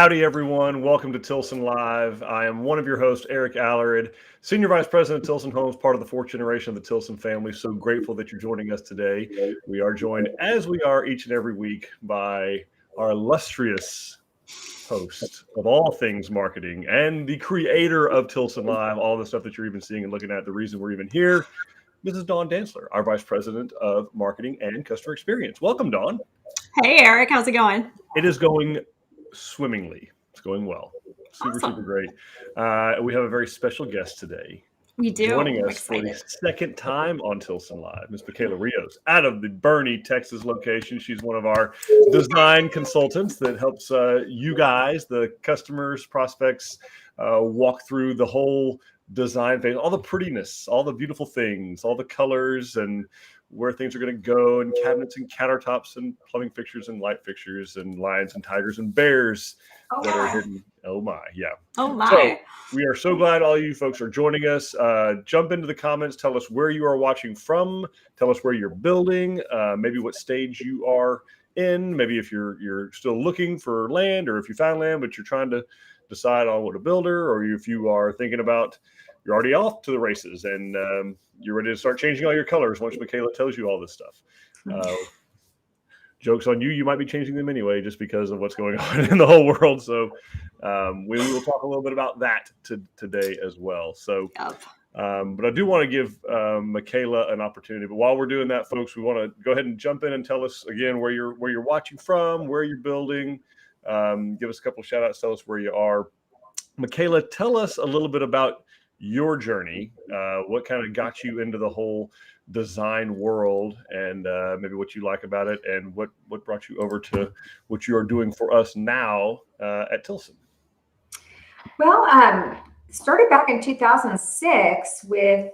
Howdy, everyone. Welcome to Tilson Live. I am one of your hosts, Eric Allard, Senior Vice President of Tilson Homes, part of the fourth generation of the Tilson family. So grateful that you're joining us today. We are joined, as we are each and every week, by our illustrious host of all things marketing and the creator of Tilson Live, all the stuff that you're even seeing and looking at, the reason we're even here, Mrs. Dawn Dantzler, our Vice President of Marketing and Customer Experience. Welcome, Dawn. Hey, Eric. How's it going? It is going swimmingly. It's going well. Super great. We have a very special guest today. We do. Joining us for the second time on Tilson Live, Ms. Mikaela Rios, out of the Boerne, Texas location. She's one of our design consultants that helps you guys, the customers, prospects, walk through the whole design phase, all the prettiness, all the beautiful things, all the colors, and where things are going to go, and cabinets and countertops and plumbing fixtures and light fixtures and lions and tigers and bears that are hidden. Oh my, yeah. Oh my. So we are so glad all you folks are joining us. Jump into the comments. Tell us where you are watching from. Tell us where you're building, maybe what stage you are in. Maybe if you're still looking for land, or if you found land, but you're trying to decide on what to build, or if you are thinking about, you're already off to the races and you're ready to start changing all your colors once Mikaela tells you all this stuff. Joke's on you. You might be changing them anyway, just because of what's going on in the whole world. So we will talk a little bit about that today as well. So, but I do want to give Mikaela an opportunity. But while we're doing that, folks, we want to go ahead and jump in and tell us again where you're watching from, where you're building. Give us a couple of shout outs. Tell us where you are. Mikaela, tell us a little bit about your journey, what kind of got you into the whole design world, and maybe what you like about it, and what brought you over to what you are doing for us now at Tilson. Well, started back in 2006 with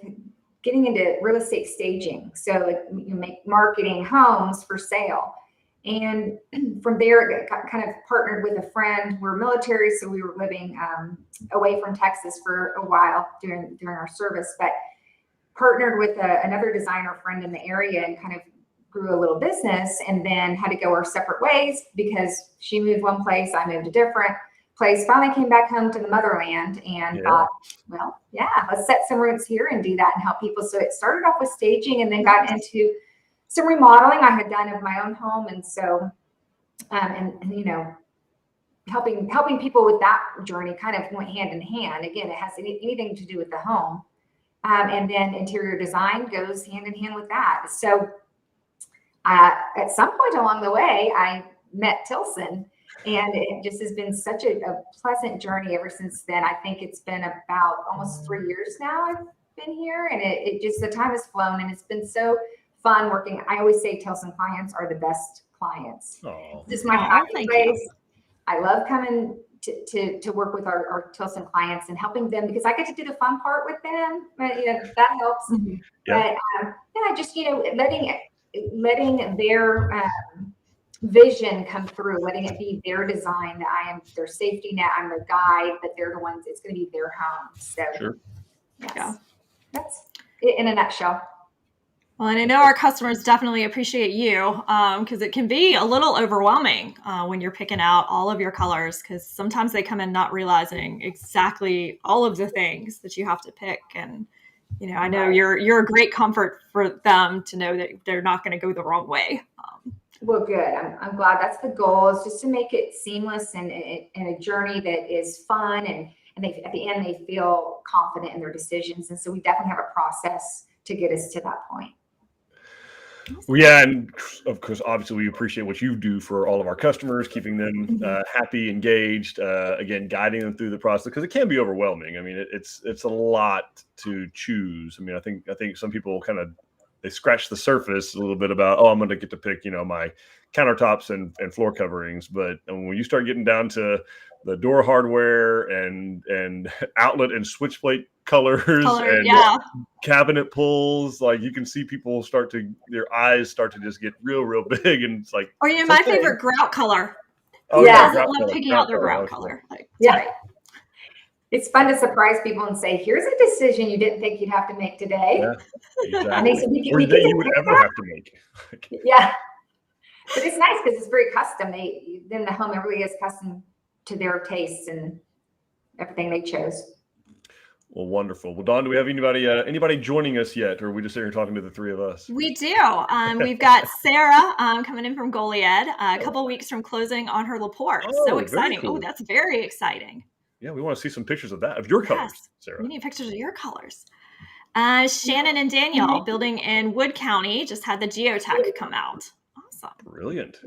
getting into real estate staging. So like you make marketing homes for sale. And from there, got kind of partnered with a friend. We're military, so we were living away from Texas for a while during our service, but partnered with another designer friend in the area and kind of grew a little business, and then had to go our separate ways because she moved one place, I moved a different place. Finally came back home to the motherland and thought, well, yeah, let's set some roots here and do that and help people. So it started off with staging and then got into some remodeling I had done of my own home. And so, and you know, helping people with that journey kind of went hand in hand. Again, it has anything to do with the home. And then interior design goes hand in hand with that. So at some point along the way, I met Tilson, and it just has been such a pleasant journey ever since then. I think it's been about almost 3 years now I've been here, and it just, the time has flown, and it's been so fun working. I always say Tilson clients are the best clients. This is my happy place. I love coming to work with our Tilson clients and helping them, because I get to do the fun part with them. But, you know, that helps. Mm-hmm. But yeah, just, you know, letting their vision come through, letting it be their design, that I am their safety net, I'm their guide, but they're the ones, it's going to be their home. So yes, that's it in a nutshell. Well, and I know our customers definitely appreciate you, because it can be a little overwhelming when you're picking out all of your colors, because sometimes they come in not realizing exactly all of the things that you have to pick. And, you know, I know you're a great comfort for them to know that they're not going to go the wrong way. Well, good. I'm glad. That's the goal, is just to make it seamless and a journey that is fun, and they, at the end, they feel confident in their decisions. And so we definitely have a process to get us to that point. Well, yeah, and of course, obviously, we appreciate what you do for all of our customers, keeping them happy, engaged, again, guiding them through the process, because it can be overwhelming. I mean, it's a lot to choose. I mean, I think some people they scratch the surface a little bit about, I'm going to get to pick, you know, my countertops and floor coverings. But when you start getting down to the door hardware and outlet and switch plate colors and cabinet pulls, like, you can see people their eyes start to just get real big, and it's like, or, you know, my favorite grout color. Oh yeah, I love picking out their grout color. Like, right. It's fun to surprise people and say, here's a decision you didn't think you'd have to make today. Yeah, exactly. And they said, or that you would ever have to make. Yeah. But it's nice because it's very custom. Then the home really is custom to their tastes and everything they chose. Well, wonderful. Well, Dawn, do we have anybody joining us yet, or are we just sitting here talking to the three of us? We do. We've got Sarah coming in from Goliad, a couple weeks from closing on her Laporte. So exciting. Cool. Oh, that's very exciting. Yeah, we want to see some pictures of that, of your colors, Sarah. We need pictures of your colors. Shannon and Daniel, building in Wood County, just had the geotech come out. Awesome. Brilliant.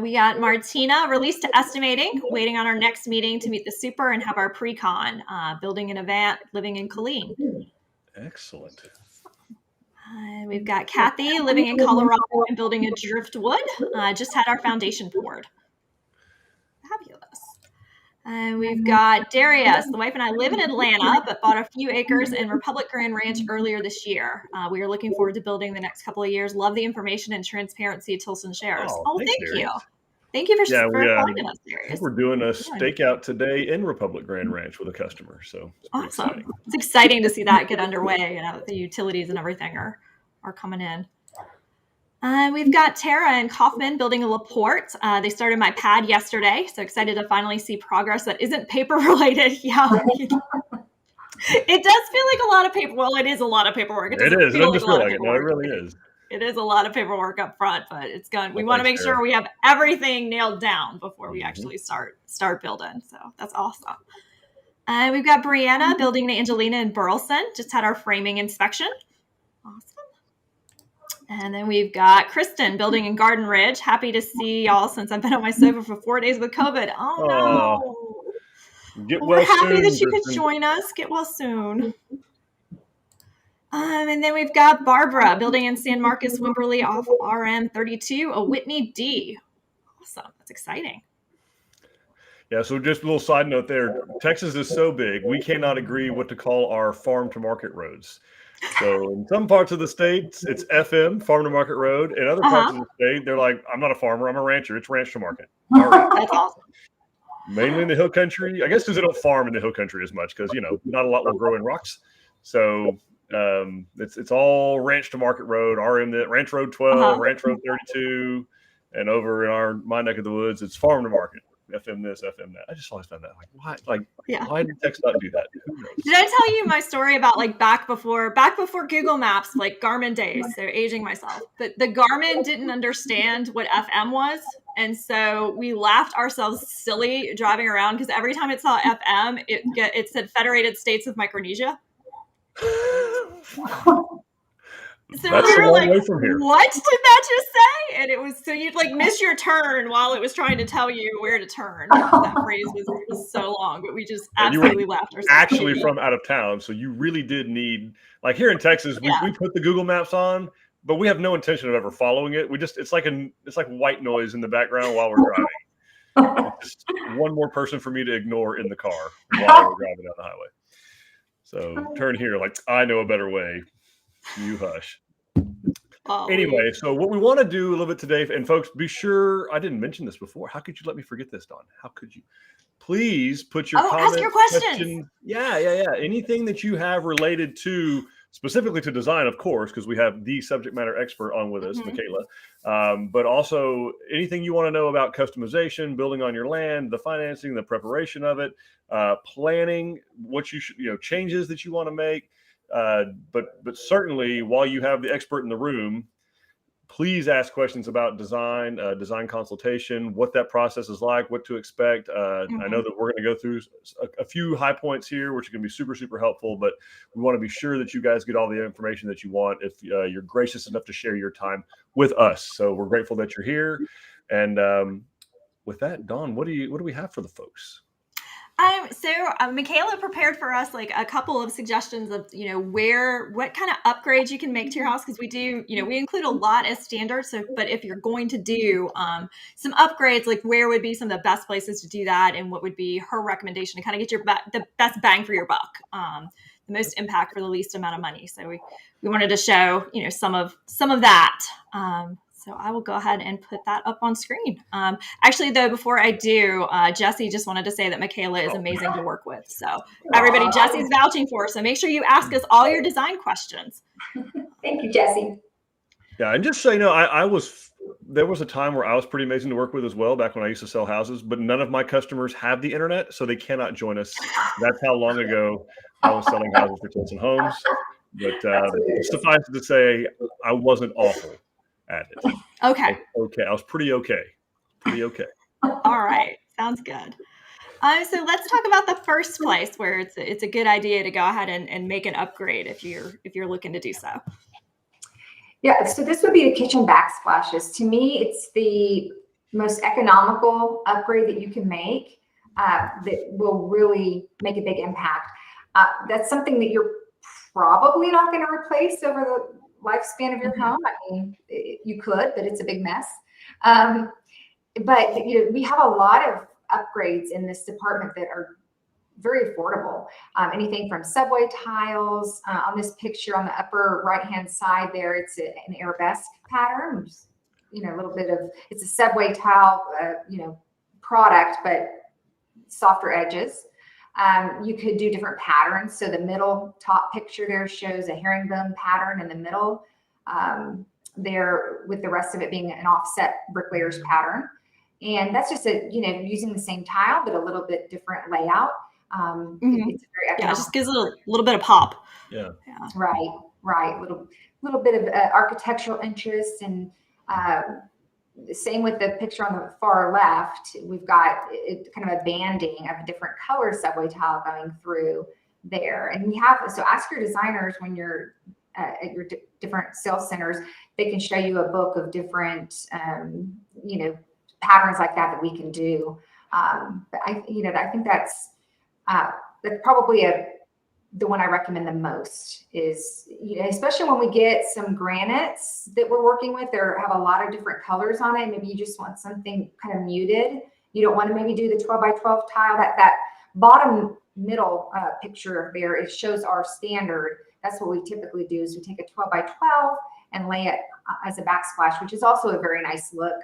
We got Martina, released to estimating, waiting on our next meeting to meet the super and have our pre-con, building in Avant, living in Colleen. Excellent. We've got Kathy, living in Colorado and building a driftwood. Just had our foundation poured. Fabulous. We've got Darius. The wife and I live in Atlanta, but bought a few acres in Republic Grand Ranch earlier this year. We are looking forward to building the next couple of years. Love the information and transparency Tilson shares. Thank you. Thank you for finding us, Darius. We're doing a stakeout today in Republic Grand Ranch with a customer. So it's awesome. Exciting. It's exciting to see that get underway. The utilities and everything are coming in. We've got Tara and Kaufman building a Laporte. They started my pad yesterday, so excited to finally see progress that isn't paper related. Yeah, it does feel like a lot of paper. Well, it is a lot of paperwork. It is. It doesn't feel like it. No, it really is. It is a lot of paperwork up front, but it's going. We want to make sure we have everything nailed down before we actually start building. So that's awesome. We've got Brianna building the Angelina in Burleson. Just had our framing inspection. Awesome. And then we've got Kristen building in Garden Ridge. Happy to see y'all since I've been on my sofa for 4 days with COVID. Oh no. Get well we're happy soon, that you Kristen. could join us. Get well soon. And then we've got Barbara building in San Marcos, Wimberley off RM 32, a Whitney D. Awesome. That's exciting. Yeah, so just a little side note there. Texas is so big, we cannot agree what to call our farm to market roads. So in some parts of the state, it's FM, farm to market road. In other parts of the state, they're like, I'm not a farmer, I'm a rancher. It's ranch to market. All right. That's awesome. Mainly in the hill country. I guess because they don't farm in the hill country as much because, not a lot will grow in rocks. So it's all ranch to market road, RM, Ranch Road 12, Ranch Road 32. And over in my neck of the woods, it's farm to market. FM this, FM that. I just always found that why did Texas not do that? Who knows? Did I tell you my story about back before Google Maps, Garmin days? So aging myself. But the Garmin didn't understand what FM was. And so we laughed ourselves silly driving around because every time it saw FM, it said Federated States of Micronesia. So that's we were a long like, way from here. What did that just say? And it was, so you'd miss your turn while it was trying to tell you where to turn. That phrase was so long, but we just absolutely laughed ourselves. Actually from out of town. So you really did need, here in Texas, we put the Google Maps on, but we have no intention of ever following it. It's like white noise in the background while we're driving. It's just one more person for me to ignore in the car while we're driving down the highway. So turn here, I know a better way. You hush. Anyway, so what we want to do a little bit today, and folks, be sure, I didn't mention this before. How could you let me forget this, Dawn? How could you? Please put your comments. Ask your questions. Yeah. Anything that you have related to, specifically to design, of course, because we have the subject matter expert on with us, Mikaela. But also anything you want to know about customization, building on your land, the financing, the preparation of it, planning, what you should, changes that you want to make. But certainly, while you have the expert in the room, please ask questions about design consultation, what that process is like, what to expect. I know that we're going to go through a few high points here, which are going to be super, super helpful. But we want to be sure that you guys get all the information that you want if you're gracious enough to share your time with us. So we're grateful that you're here. And with that, Dawn, what do we have for the folks? So Mikaela prepared for us a couple of suggestions of, what kind of upgrades you can make to your house. Because we do, we include a lot as standard. So, but if you're going to do some upgrades, where would be some of the best places to do that? And what would be her recommendation to kind of get the best bang for your buck, the most impact for the least amount of money. So we wanted to show, some of that. So I will go ahead and put that up on screen. Actually, though, before I do, Jesse just wanted to say that Mikaela is amazing to work with. So everybody, Jesse's vouching for her. So make sure you ask us all your design questions. Thank you, Jesse. Yeah, and just so you know, I was there was a time where I was pretty amazing to work with as well, back when I used to sell houses, but none of my customers have the internet, so they cannot join us. That's how long ago I was selling houses for Tilson Homes. But suffice it to say, I wasn't awful at it. Okay. Okay. I was pretty okay. Pretty okay. All right. Sounds good. So let's talk about the first place where it's a good idea to go ahead and make an upgrade if you're looking to do so. Yeah, so this would be the kitchen backsplashes. To me, it's the most economical upgrade that you can make that will really make a big impact. That's something that you're probably not going to replace over the lifespan of your home. I mean, you could, but it's a big mess. But we have a lot of upgrades in this department that are very affordable. Anything from subway tiles. On this picture on the upper right-hand side there, it's an arabesque pattern. A little bit of, it's a subway tile, product, but softer edges. You could do different patterns. So the middle top picture there shows a herringbone pattern in the middle there, with the rest of it being an offset bricklayer's pattern. And that's just using the same tile, but a little bit different layout. It's very economical. It just gives it a little bit of pop. Yeah. Right. Little bit of architectural interest, and same with the picture on the far left. We've got kind of a banding of a different color subway tile going through there. And so ask your designers when you're at your different sales centers, they can show you a book of different, patterns like that we can do. But I think that's probably the one I recommend the most is, especially when we get some granites that we're working with, there have a lot of different colors on it. Maybe you just want something kind of muted. You don't want to maybe do the 12 by 12 tile. That bottom middle picture there, it shows our standard. That's what we typically do, is we take a 12 by 12 and lay it as a backsplash, which is also a very nice look.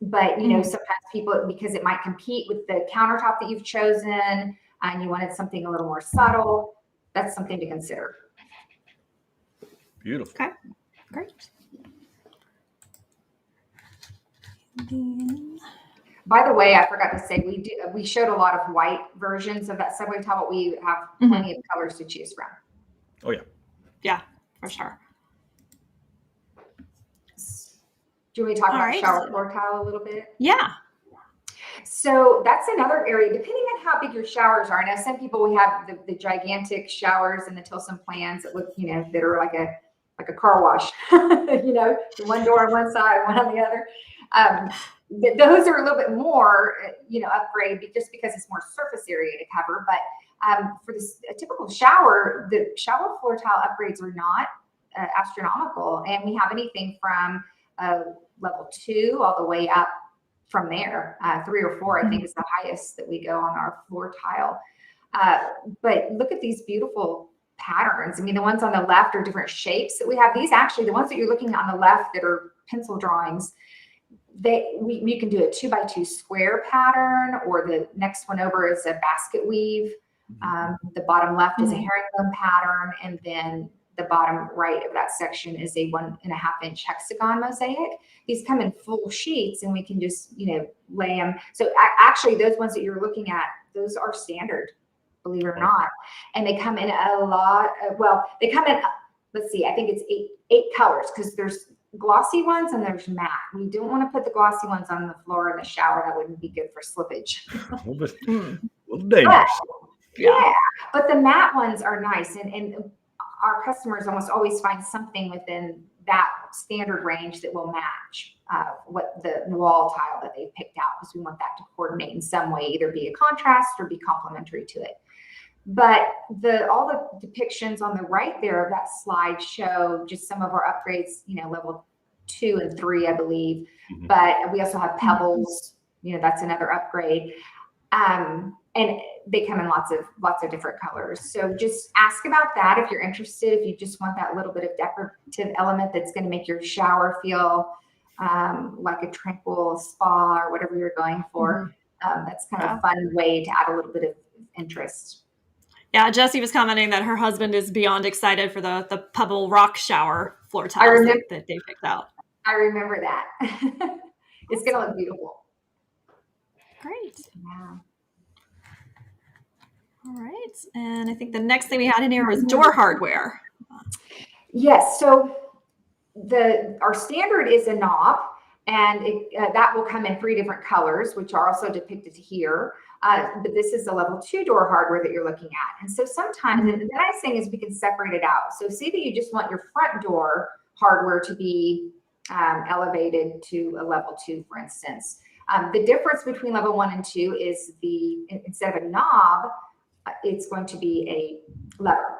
But sometimes people, because it might compete with the countertop that you've chosen, and you wanted something a little more subtle, that's something to consider. Beautiful. Okay, great. By the way, I forgot to say, we showed a lot of white versions of that subway tile, but we have plenty of colors to choose from. Oh yeah. Yeah, for sure. Do you want me to talk about shower floor tile a little bit? Yeah. So that's another area, depending on how big your showers are. Now, some people, we have the gigantic showers in the Tilson plans that look, that are like a car wash, the one door on one side, one on the other. Those are a little bit more, upgrade just because it's more surface area to cover. But for a typical shower, the shower floor tile upgrades are not astronomical. And we have anything from level 2 all the way up from there. 3 or 4, I think, is the highest that we go on our floor tile. But look at these beautiful patterns. I mean, the ones on the left are different shapes that we have. These actually, the ones that you're looking at on the left that are pencil drawings, we can do a 2 by 2 square pattern, or the next one over is a basket weave. The bottom left is a herringbone pattern, and then the bottom right of that section is a 1.5 inch hexagon mosaic. These come in full sheets, and we can just, lay them. So actually, those ones that you're looking at, those are standard, believe it or not. And they come in a lot. They come in, let's see, I think it's eight colors, because there's glossy ones and there's matte. We don't want to put the glossy ones on the floor in the shower. That wouldn't be good for slippage. A little dangerous. But the matte ones are nice, and our customers almost always find something within that standard range that will match what the wall tile that they picked out, because we want that to coordinate in some way, either be a contrast or be complementary to it. But all the depictions on the right there of that slide show just some of our upgrades, level 2 and 3, I believe. But we also have pebbles, that's another upgrade. And they come in lots of different colors. So just ask about that if you're interested, if you just want that little bit of decorative element that's going to make your shower feel like a tranquil spa or whatever you're going for. That's kind of a fun way to add a little bit of interest. Yeah, Jessie was commenting that her husband is beyond excited for the pebble rock shower floor tiles that they picked out. I remember that. It's going to look beautiful. Great. Yeah. All right. And I think the next thing we had in here was door hardware. Yes. So our standard is a knob, and that will come in 3 different colors, which are also depicted here. But this is the level 2 door hardware that you're looking at. And so sometimes, and the nice thing is we can separate it out. So say that you just want your front door hardware to be elevated to a level 2, for instance. The difference between level 1 and 2 is instead of a knob, it's going to be a lever.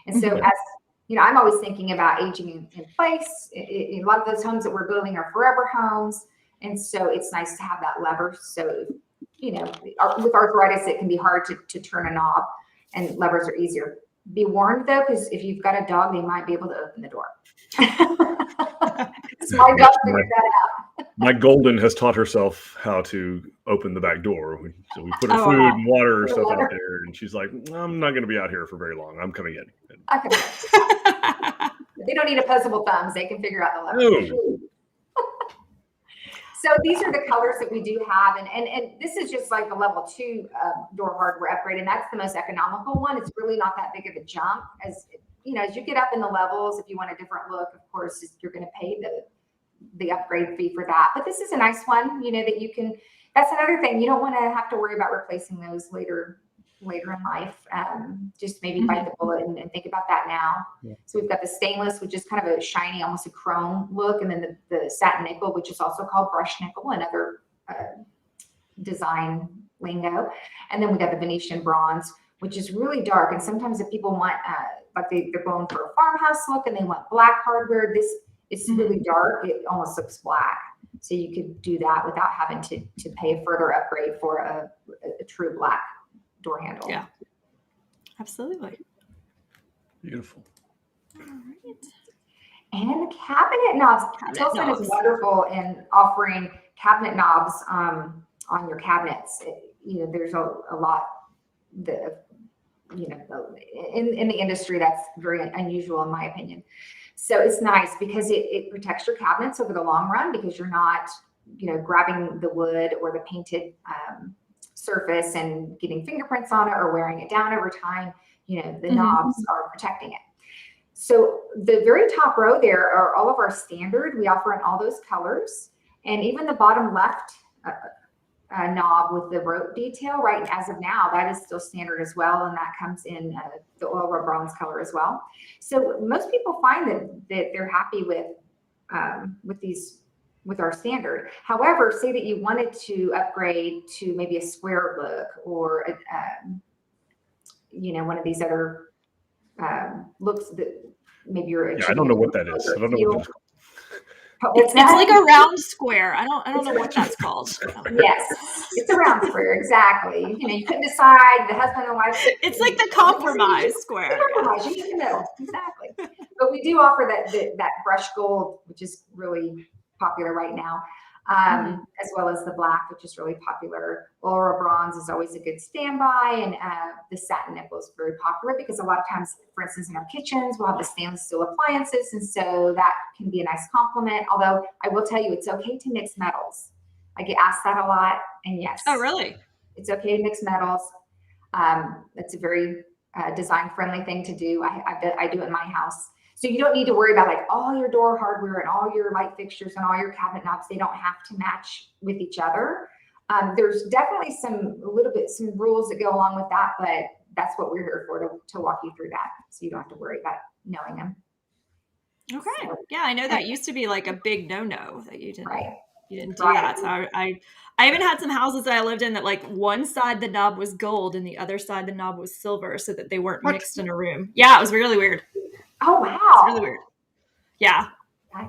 And so as you know, I'm always thinking about aging in place. A lot of those homes that we're building are forever homes. And so it's nice to have that lever. So, you know, with arthritis, it can be hard to turn a knob, and levers are easier. Be warned though, because if you've got a dog, they might be able to open the door. So my dog figured that out. My golden has taught herself how to open the back door. So we put her food and water and stuff out there, and she's like, I'm not going to be out here for very long. I'm coming in. They don't need opposable thumbs. They can figure out the lever. Oh. So these are the colors that we do have. And this is just like a level 2 door hardware upgrade. And that's the most economical one. It's really not that big of a jump. As you know, as you get up in the levels, if you want a different look, of course, you're going to pay the upgrade fee for that. But this is a nice one, you know, that you can, that's another thing. You don't want to have to worry about replacing those later in life. Just maybe bite the bullet and think about that now. Yeah. So we've got the stainless, which is kind of a shiny, almost a chrome look. And then the satin nickel, which is also called brushed nickel, another design lingo. And then we got the Venetian bronze, which is really dark. And sometimes if people want, like they're going for a farmhouse look and they want black hardware, it's really dark. It almost looks black. So you could do that without having to pay a further upgrade for a true black door handle. Yeah, absolutely. Beautiful. All right. And cabinet knobs. Tilson is wonderful in offering cabinet knobs on your cabinets. You know, there's a lot that, you know, in the industry that's very unusual in my opinion. So it's nice because it protects your cabinets over the long run, because you're not, you know, grabbing the wood or the painted surface and getting fingerprints on it or wearing it down over time. You know, the knobs are protecting it. So the very top row there are all of our standard. We offer in all those colors, and even the bottom left knob with the rope detail, right? As of now, that is still standard as well, and that comes in the oil rub bronze color as well. So most people find that they're happy with our standard. However, say that you wanted to upgrade to maybe a square look or you know, one of these other looks that maybe you're. Yeah, I don't know what that is. I don't know what that's called. It's like a round square. I don't know what that's called. Yes, it's a round square, exactly. You know, you couldn't decide, the husband and wife. It's like the compromise square. Compromise, you need to know, exactly. But we do offer that brushed gold, which is really popular right now, as well as the black, which is really popular. Oil bronze is always a good standby, and the satin nickel is very popular because a lot of times, for instance, in our kitchens, we'll have the stainless steel appliances, and so that can be a nice complement. Although I will tell you, it's okay to mix metals. I get asked that a lot, and yes. Oh, really? It's okay to mix metals. It's a very design-friendly thing to do. I do it in my house. So you don't need to worry about like all your door hardware and all your light fixtures and all your cabinet knobs. They don't have to match with each other. There's definitely some rules that go along with that, but that's what we're here for, to walk you through that. So you don't have to worry about knowing them. Okay. So, yeah, I know that used to be like a big no-no that you didn't. Right. You didn't do that. So I even had some houses that I lived in that like one side the knob was gold and the other side the knob was silver, so that they weren't mixed in a room. Yeah, it was really weird. Oh, wow. It's really weird. Yeah.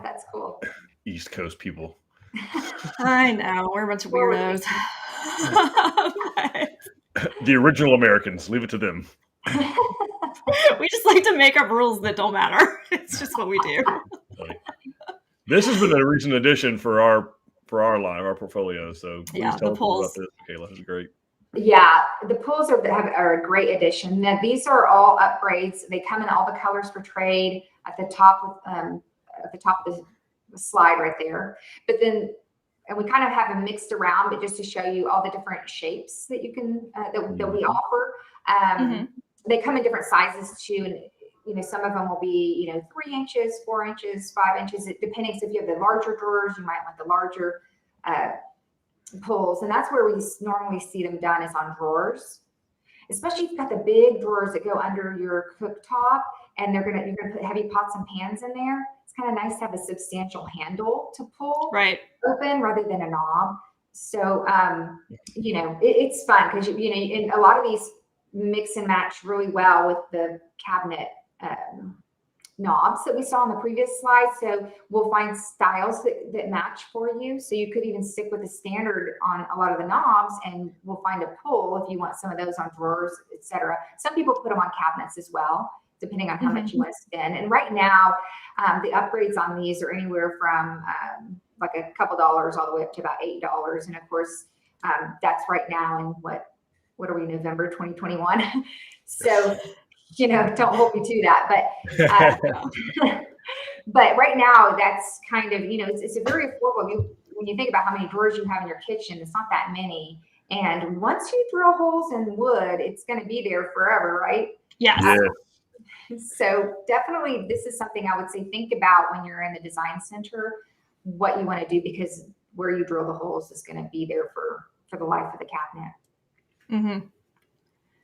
That's cool. East Coast people. I know. We're a bunch of weirdos. The original Americans. Leave it to them. We just like to make up rules that don't matter. It's just what we do. This has been a recent addition for our portfolio. So please tell us about this, Mikaela. This is great. Yeah, the pools are a great addition. Now, these are all upgrades. They come in all the colors portrayed at the top of slide right there. But then, and we kind of have them mixed around, but just to show you all the different shapes that you can, that we offer. They come in different sizes too. And, you know, some of them will be, you know, 3 inches, 4 inches, 5 inches, depending. So if you have the larger drawers, you might want the larger pulls. And that's where we normally see them done, is on drawers. Especially if you've got the big drawers that go under your cooktop, and you're gonna put heavy pots and pans in there. It's kind of nice to have a substantial handle to pull open rather than a knob. So you know, it's fun because you know, and a lot of these mix and match really well with the cabinet knobs that we saw on the previous slide. So we'll find styles that match for you. So you could even stick with the standard on a lot of the knobs, and we'll find a pull if you want some of those on drawers, etc. Some people put them on cabinets as well, depending on how much you want to spend. And right now, the upgrades on these are anywhere from like a couple dollars all the way up to about $8. And of course, that's right now in what are we, November 2021? So, you know, don't hold me to that, but but right now that's kind of, you know, it's a very affordable. When you think about how many drawers you have in your kitchen, it's not that many. And once you drill holes in wood, it's going to be there forever, right? Yes. So definitely, this is something I would say think about when you're in the design center, what you want to do, because where you drill the holes is going to be there for the life of the cabinet.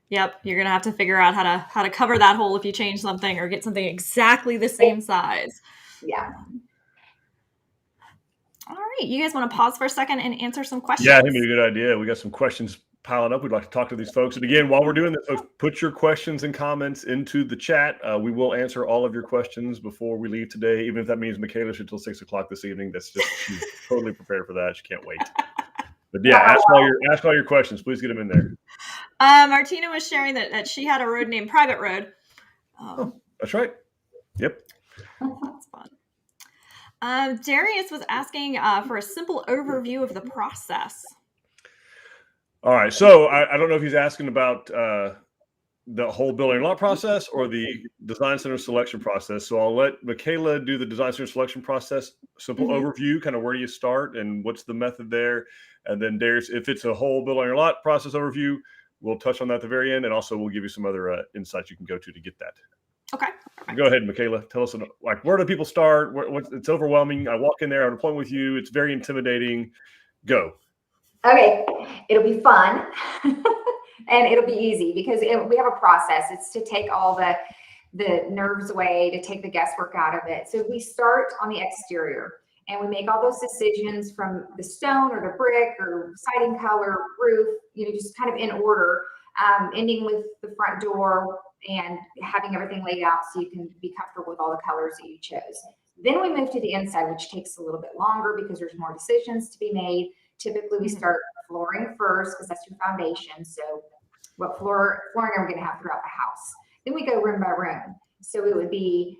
Yep, you're gonna have to figure out how to cover that hole if you change something or get something exactly the same size. Yeah. All right, you guys want to pause for a second and answer some questions? Yeah, I think it'd be a good idea. We got some questions piling up. We'd like to talk to these folks. And again, while we're doing this, folks, put your questions and comments into the chat. We will answer all of your questions before we leave today, even if that means Mikaela should till 6 o'clock this evening. That's just, she's totally prepared for that. She can't wait. But yeah, ask all your questions. Please get them in there. Martina was sharing that she had a road named Private Road. That's right. Yep. That's fun. Darius was asking for a simple overview of the process. All right. So I don't know if he's asking about the whole building lot process or the design center selection process. So I'll let Mikaela do the design center selection process. Simple overview, kind of where do you start and what's the method there. And then Darius, if it's a whole building lot process overview, we'll touch on that at the very end. And also we'll give you some other insights you can go to get that. Okay. Go ahead, Mikaela. Tell us, like, where do people start? It's overwhelming. I walk in there, I have an appointment with you. It's very intimidating. Go. Okay. It'll be fun. And it'll be easy because we have a process. It's to take all the nerves away, to take the guesswork out of it. So we start on the exterior and we make all those decisions from the stone or the brick or siding color, roof, you know, just kind of in order, ending with the front door and having everything laid out so you can be comfortable with all the colors that you chose. Then we move to the inside, which takes a little bit longer because there's more decisions to be made. Typically, we start flooring first because that's your foundation. So what flooring are we going to have throughout the house? Then we go room by room. So it would be,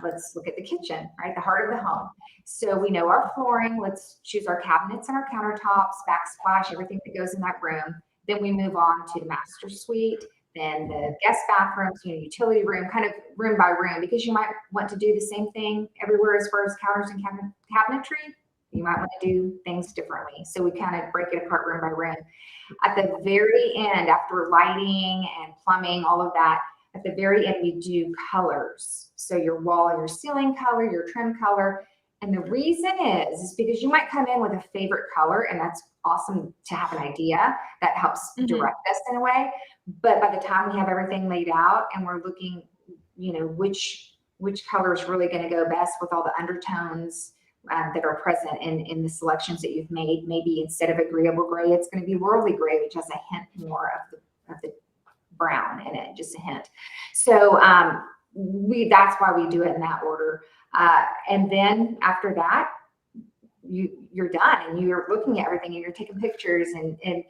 let's look at the kitchen, right? The heart of the home. So we know our flooring. Let's choose our cabinets and our countertops, backsplash, everything that goes in that room. Then we move on to the master suite, then the guest bathrooms, you know, utility room, kind of room by room, because you might want to do the same thing everywhere as far as counters and cabinetry. You might want to do things differently. So we kind of break it apart room by room. At the very end, after lighting and plumbing, all of that, at the very end, we do colors. So your wall and your ceiling color, your trim color. And the reason is because you might come in with a favorite color, and that's awesome to have an idea that helps direct us in a way. But by the time we have everything laid out and we're looking, you know, which color is really going to go best with all the undertones that are present in the selections that you've made. Maybe instead of agreeable gray, it's going to be worldly gray, which has a hint more of the brown in it, just a hint. So that's why we do it in that order. And then after that, you're done and you're looking at everything and you're taking pictures and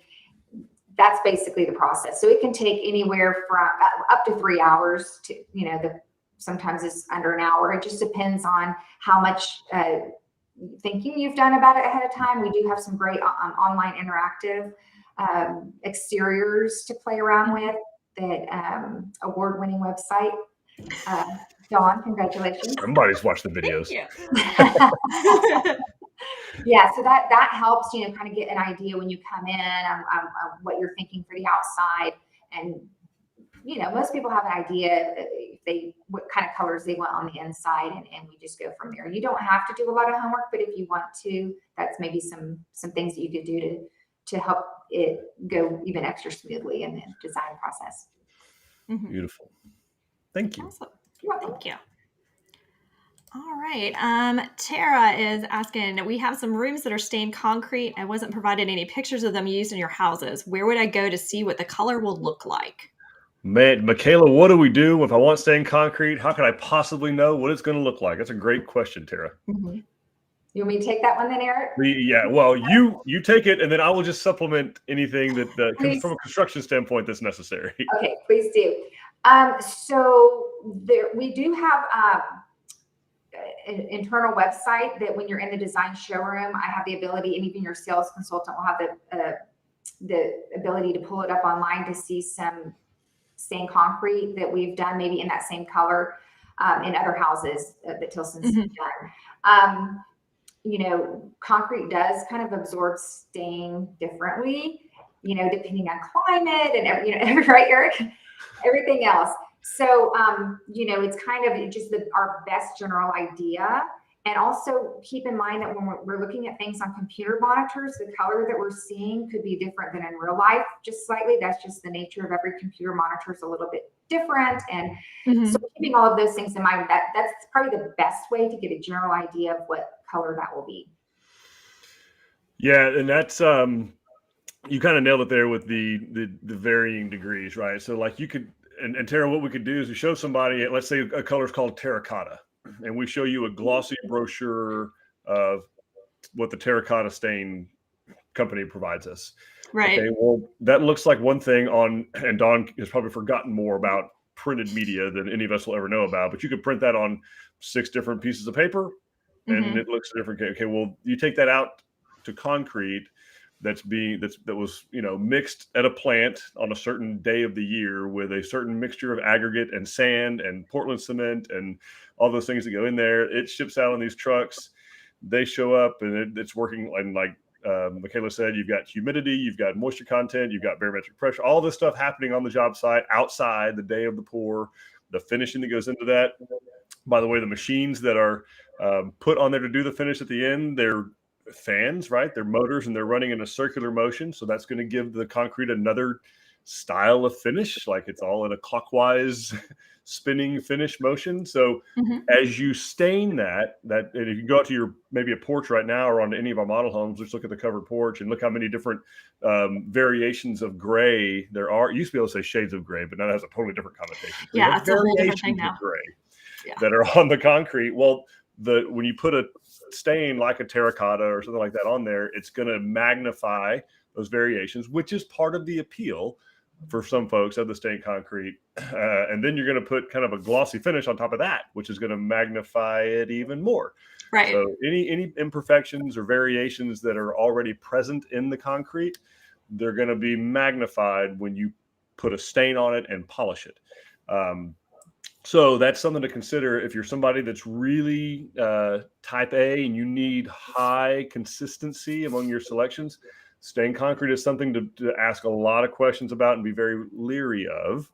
that's basically the process. So it can take anywhere from up to 3 hours to, you know, sometimes it's under an hour. It just depends on how much thinking you've done about it ahead of time. We do have some great online interactive exteriors to play around with, that award-winning website Dawn, congratulations. Somebody's watched the videos. Thank you. Yeah, so that helps, kind of get an idea when you come in what you're thinking for the outside. And, most people have an idea what kind of colors they want on the inside, and we just go from there. You don't have to do a lot of homework, but if you want to, that's maybe some things that you could do to help it go even extra smoothly in the design process. Mm-hmm. Beautiful. Thank you. Awesome. Thank you. All right. Tara is asking, we have some rooms that are stained concrete. I wasn't provided any pictures of them used in your houses. Where would I go to see what the color will look like? Man, Mikaela, what do we do if I want stained concrete? How can I possibly know what it's going to look like? That's a great question, Tara. Mm-hmm. You want me to take that one then, Eric? Yeah, well, you take it, and then I will just supplement anything that from a construction standpoint that's necessary. Okay, please do. So we do have an internal website that when you're in the design showroom, I have the ability, and even your sales consultant will have the ability to pull it up online to see some stained concrete that we've done maybe in that same color in other houses that Tilson's done. Concrete does kind of absorb stain differently, depending on climate and right, Eric, everything else. So, it's kind of just our best general idea. And also keep in mind that when we're looking at things on computer monitors, the color that we're seeing could be different than in real life, just slightly. That's just the nature of every computer monitor is a little bit different. And so keeping all of those things in mind, that's probably the best way to get a general idea of what color that will be. Yeah, and that's you kind of nailed it there with the varying degrees, right? So like you could, and Tara, what we could do is we show somebody, let's say a color is called terracotta, and we show you a glossy brochure of what the terracotta stain company provides us. Right. Okay, well, that looks like one thing and Dawn has probably forgotten more about printed media than any of us will ever know about, but you could print that on 6 different pieces of paper and it looks different. Okay, well, you take that out to concrete that was mixed at a plant on a certain day of the year with a certain mixture of aggregate and sand and Portland cement and all those things that go in there. It ships out on these trucks. They show up and it's working. And like Mikaela said, you've got humidity, you've got moisture content, you've got barometric pressure, all this stuff happening on the job site outside the day of the pour, the finishing that goes into that. By the way, the machines that are put on there to do the finish at the end, they're fans, right? They're motors and they're running in a circular motion. So that's going to give the concrete another style of finish, like it's all in a clockwise spinning finish motion. So as you stain that, and if you go out to maybe a porch right now or on any of our model homes, let's look at the covered porch and look how many different variations of gray there are. It used to be able to say shades of gray, but now that has a totally different connotation. So yeah, it's a whole different thing now. Gray that are on the concrete. Well, when you put a stain like a terracotta or something like that on there, it's going to magnify those variations, which is part of the appeal for some folks of the stained concrete. And then you're going to put kind of a glossy finish on top of that, which is going to magnify it even more. Right. So any imperfections or variations that are already present in the concrete, they're going to be magnified when you put a stain on it and polish it. So that's something to consider if you're somebody that's really type A and you need high consistency among your selections. Stained concrete is something to ask a lot of questions about and be very leery of.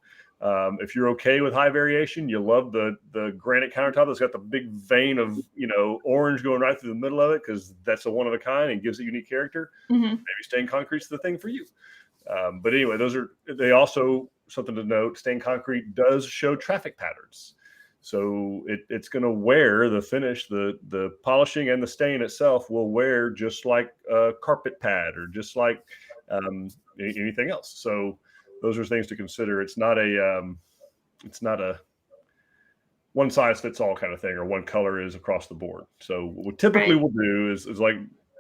If you're okay with high variation, you love the granite countertop that's got the big vein of orange going right through the middle of it because that's a one of a kind and gives it unique character. Maybe stained concrete's the thing for you. But anyway, they also, something to note, stained concrete does show traffic patterns. So it's going to wear the finish, the polishing and the stain itself will wear just like a carpet pad or just like anything else. So those are things to consider. It's not a one size fits all kind of thing or one color is across the board. So what we typically will do is like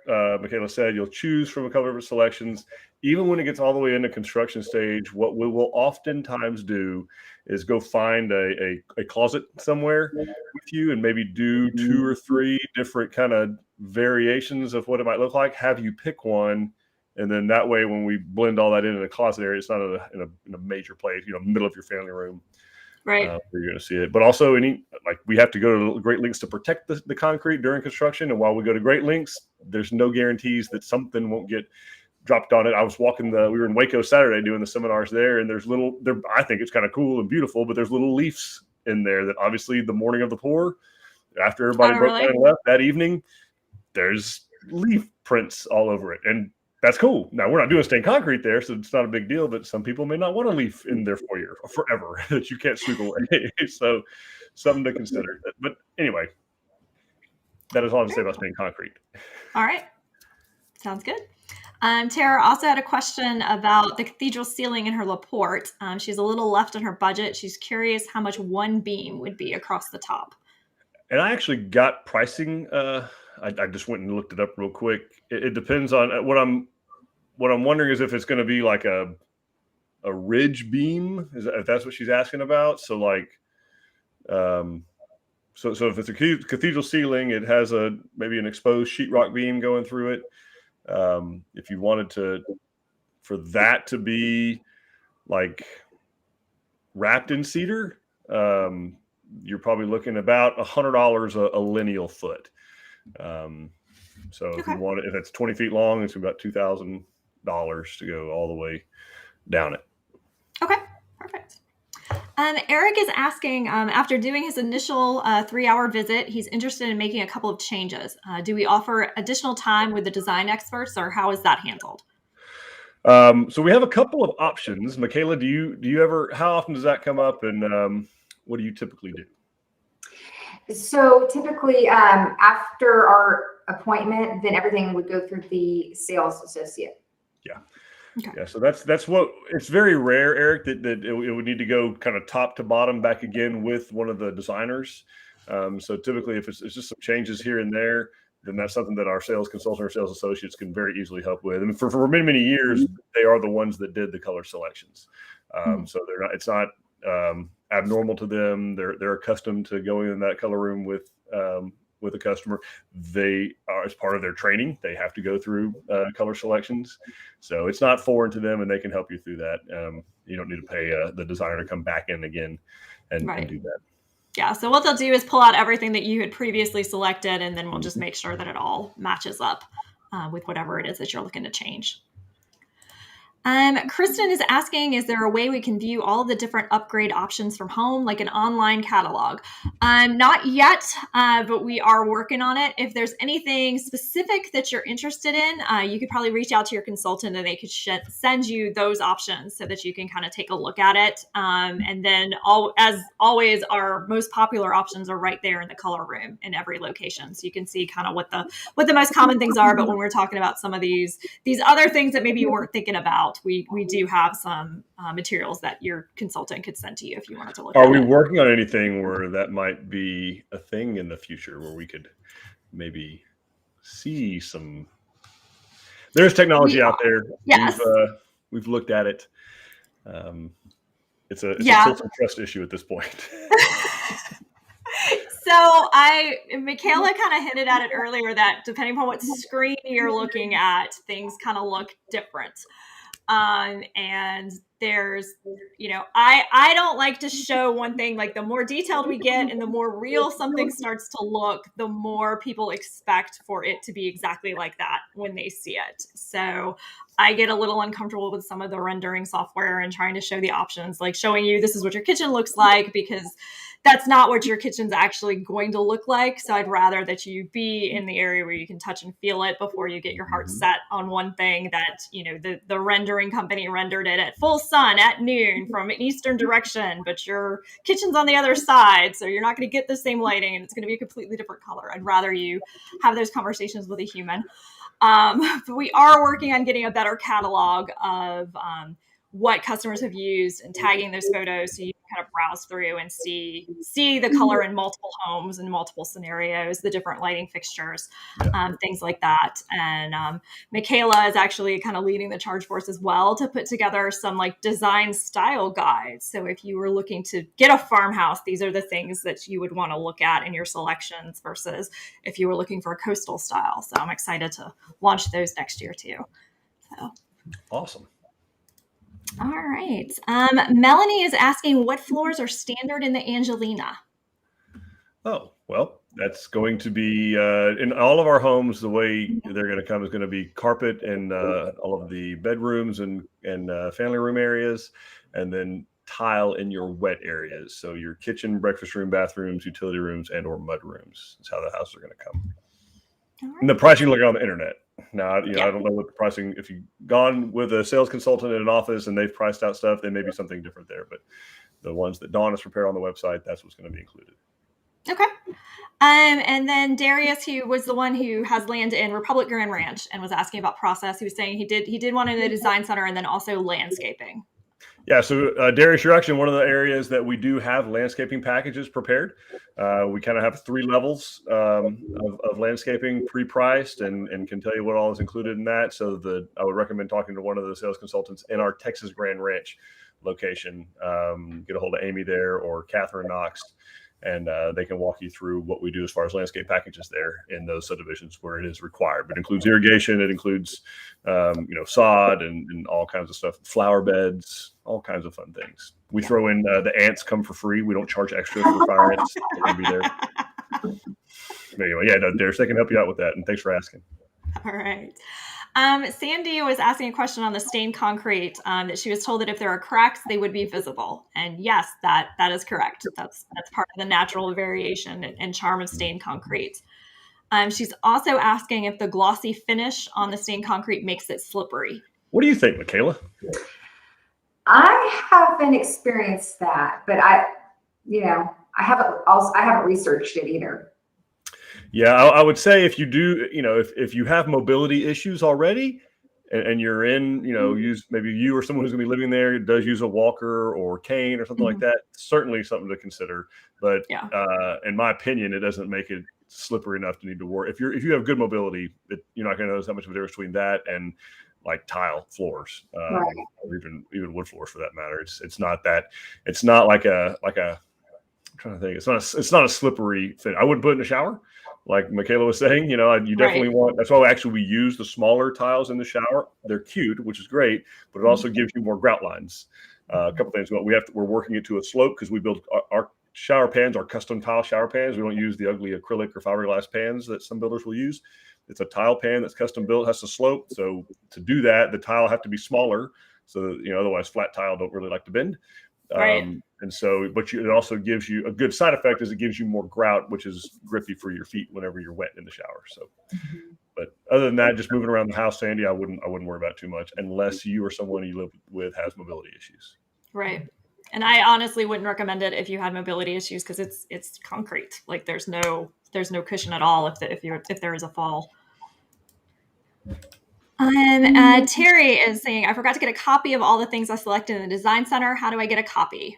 Mikaela said, you'll choose from a couple of selections. Even when it gets all the way into construction stage, what we will oftentimes do is go find a closet somewhere with you and maybe do 2 or 3 different kind of variations of what it might look like, have you pick one. And then that way, when we blend all that in a closet area, it's not in a major place, middle of your family room. Right. You're going to see it. But also, we have to go to great lengths to protect the concrete during construction. And while we go to great lengths, there's no guarantees that something won't get dropped on it. I was we were in Waco Saturday doing the seminars there, and I think it's kind of cool and beautiful, but there's little leaves in there that obviously the morning of the pour, after everybody broke down and left that evening, there's leaf prints all over it. And that's cool. Now, we're not doing stained concrete there, so it's not a big deal, but some people may not want a leaf in their foyer forever that you can't sweep away. So something to consider. But anyway, that is all I have to say about stained concrete. All right. Sounds good. Tara also had a question about the cathedral ceiling in her Laporte. She's a little left on her budget. She's curious how much one beam would be across the top. And I actually got pricing. I just went and looked it up real quick. It depends on what I'm wondering is if it's going to be like a ridge beam, if that's what she's asking about. So so if it's a cathedral ceiling, it has maybe an exposed sheetrock beam going through it. If you wanted for that to be like wrapped in cedar, you're probably looking about $100 a lineal foot. So if you want it, if it's 20 feet long, it's about $2,000 to go all the way down it. Okay, perfect. Eric is asking, after doing his initial 3-hour visit, he's interested in making a couple of changes. Do we offer additional time with the design experts, or how is that handled? So we have a couple of options. Mikaela, do you ever, how often does that come up, and what do you typically do? So typically after our appointment, then everything would go through the sales associate. Yeah. Okay. Yeah. So that's what, it's very rare, Eric, that it would need to go kind of top to bottom back again with one of the designers. So typically if it's just some changes here and there, then that's something that our sales consultant or sales associates can very easily help with. I mean, for many, many years, they are the ones that did the color selections. So it's not abnormal to them. They're accustomed to going in that color room with a customer. They are, as part of their training, they have to go through color selections. So it's not foreign to them, and they can help you through that. You don't need to pay the designer to come back in again and do that. Yeah. So what they'll do is pull out everything that you had previously selected, and then we'll just make sure that it all matches up with whatever it is that you're looking to change. Kristen is asking, is there a way we can view all of the different upgrade options from home, like an online catalog? Not yet, but we are working on it. If there's anything specific that you're interested in, you could probably reach out to your consultant and they could send you those options so that you can kind of take a look at it. And then as always, our most popular options are right there in the color room in every location. So you can see kind of what the most common things are. But when we're talking about some of these other things that maybe you weren't thinking about, we do have some materials that your consultant could send to you if you wanted to look at it. Are we working on anything where that might be a thing in the future where we could maybe see some? There's technology out there. Yes. We've looked at it. It's a Tilson trust issue at this point. So Mikaela kind of hinted at it earlier that depending upon what screen you're looking at, things kind of look different. And there's, I don't like to show one thing, like the more detailed we get and the more real something starts to look, the more people expect for it to be exactly like that when they see it. So I get a little uncomfortable with some of the rendering software and trying to show the options, like showing you this is what your kitchen looks like, because that's not what your kitchen's actually going to look like. So I'd rather that you be in the area where you can touch and feel it before you get your heart set on one thing that, the rendering company rendered it at full sun at noon from an eastern direction, but your kitchen's on the other side. So you're not going to get the same lighting and it's going to be a completely different color. I'd rather you have those conversations with a human. But we are working on getting a better catalog of what customers have used and tagging those photos so you can kind of browse through and see the color in multiple homes and multiple scenarios, the different lighting fixtures, things like that. And Mikaela is actually kind of leading the charge for us as well to put together some like design style guides. So if you were looking to get a farmhouse, these are the things that you would want to look at in your selections versus if you were looking for a coastal style. So I'm excited to launch those next year too. So. Awesome. All right. Melanie is asking what floors are standard in the Angelina? Oh, well, that's going to be in all of our homes. The way they're going to come is going to be carpet in all of the bedrooms and family room areas, and then tile in your wet areas. So your kitchen, breakfast room, bathrooms, utility rooms, and or mud rooms. That's how the houses are going to come. All right. And the pricing you look on the internet. Now, I Yeah. don't know what the pricing. If you've gone with a sales consultant in an office and they've priced out stuff, then maybe something different there. But the ones that Dawn has prepared on the website, that's what's going to be included. Okay. And then Darius, who was the one who has land in Republic Grand Ranch and was asking about process, he was saying he did one in the design center and then also landscaping. Yeah, so Darius, you're actually in one of the areas that we do have landscaping packages prepared. We kind of have 3 levels of landscaping pre-priced and can tell you what all is included in that. So I would recommend talking to one of the sales consultants in our Texas Grand Ranch location. Get a hold of Amy there or Catherine Knox, and they can walk you through what we do as far as landscape packages there in those subdivisions where it is required. But it includes irrigation, it includes sod and all kinds of stuff, flower beds, all kinds of fun things. We throw in the ants come for free. We don't charge extra for fire ants. They're going to be there. But anyway, Darius, they can help you out with that. And thanks for asking. All right. Sandy was asking a question on the stained concrete, that she was told that if there are cracks, they would be visible. And yes, that is correct. That's part of the natural variation and charm of stained concrete. She's also asking if the glossy finish on the stained concrete makes it slippery. What do you think, Mikaela? I haven't experienced that, but I haven't researched it either. Yeah, I would say if you do, if you have mobility issues already and you're in, use maybe you or someone who's going to be living there does use a walker or cane or something like that, certainly something to consider. But in my opinion, it doesn't make it slippery enough to need to worry. If you have good mobility, you're not going to notice that much of a difference between that and like tile floors, or even wood floors for that matter. It's not like a I'm trying to think. It's not a slippery thing. I wouldn't put it in the shower. Like Mikaela was saying, you definitely want. That's why we use the smaller tiles in the shower. They're cute, which is great, but it also gives you more grout lines. A couple things. We're working it to a slope because we build our shower pans, our custom tile shower pans. We don't use the ugly acrylic or fiberglass pans that some builders will use. It's a tile pan that's custom built, has to slope. So to do that, the tile have to be smaller. So otherwise flat tile don't really like to bend. And so, but it also gives you a good side effect is it gives you more grout, which is grippy for your feet whenever you're wet in the shower. So, but other than that, just moving around the house, Sandy, I wouldn't worry about it too much unless you or someone you live with has mobility issues. Right. And I honestly wouldn't recommend it if you had mobility issues because it's concrete. Like there's no cushion at all if there is a fall. Terry is saying, I forgot to get a copy of all the things I selected in the design center. How do I get a copy?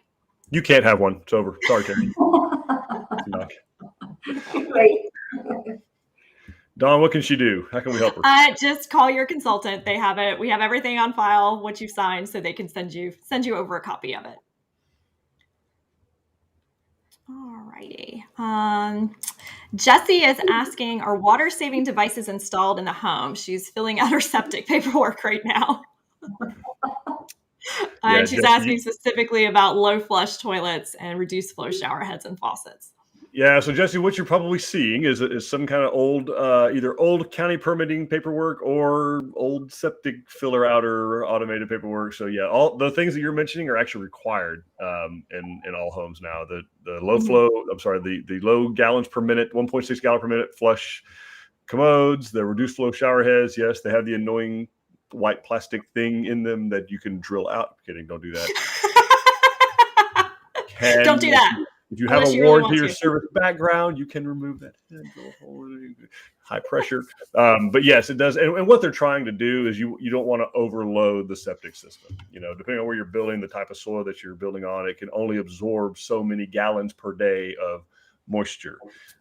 You can't have one. It's over. Sorry, Terry. Right. Dawn, what can she do? How can we help her? Just call your consultant. They have it. We have everything on file, what you've signed, so they can send you over a copy of it. All righty. Jessie is asking, are water-saving devices installed in the home? She's filling out her septic paperwork right now. And she's asking specifically about low flush toilets and reduced flow shower heads and faucets. Yeah, so Jesse, what you're probably seeing is some kind of old, either old county permitting paperwork or old septic filler outer automated paperwork. So yeah, all the things that you're mentioning are actually required in all homes now. The low flow, the low gallons per minute, 1.6 gallon per minute flush commodes, the reduced flow shower heads. Yes, they have the annoying white plastic thing in them that you can drill out. Kidding, don't do that. Don't do that. If you have a warranty or service background, you can remove that high pressure. But yes, it does. And what they're trying to do is you don't want to overload the septic system. Depending on where you're building, the type of soil that you're building on, it can only absorb so many gallons per day of moisture.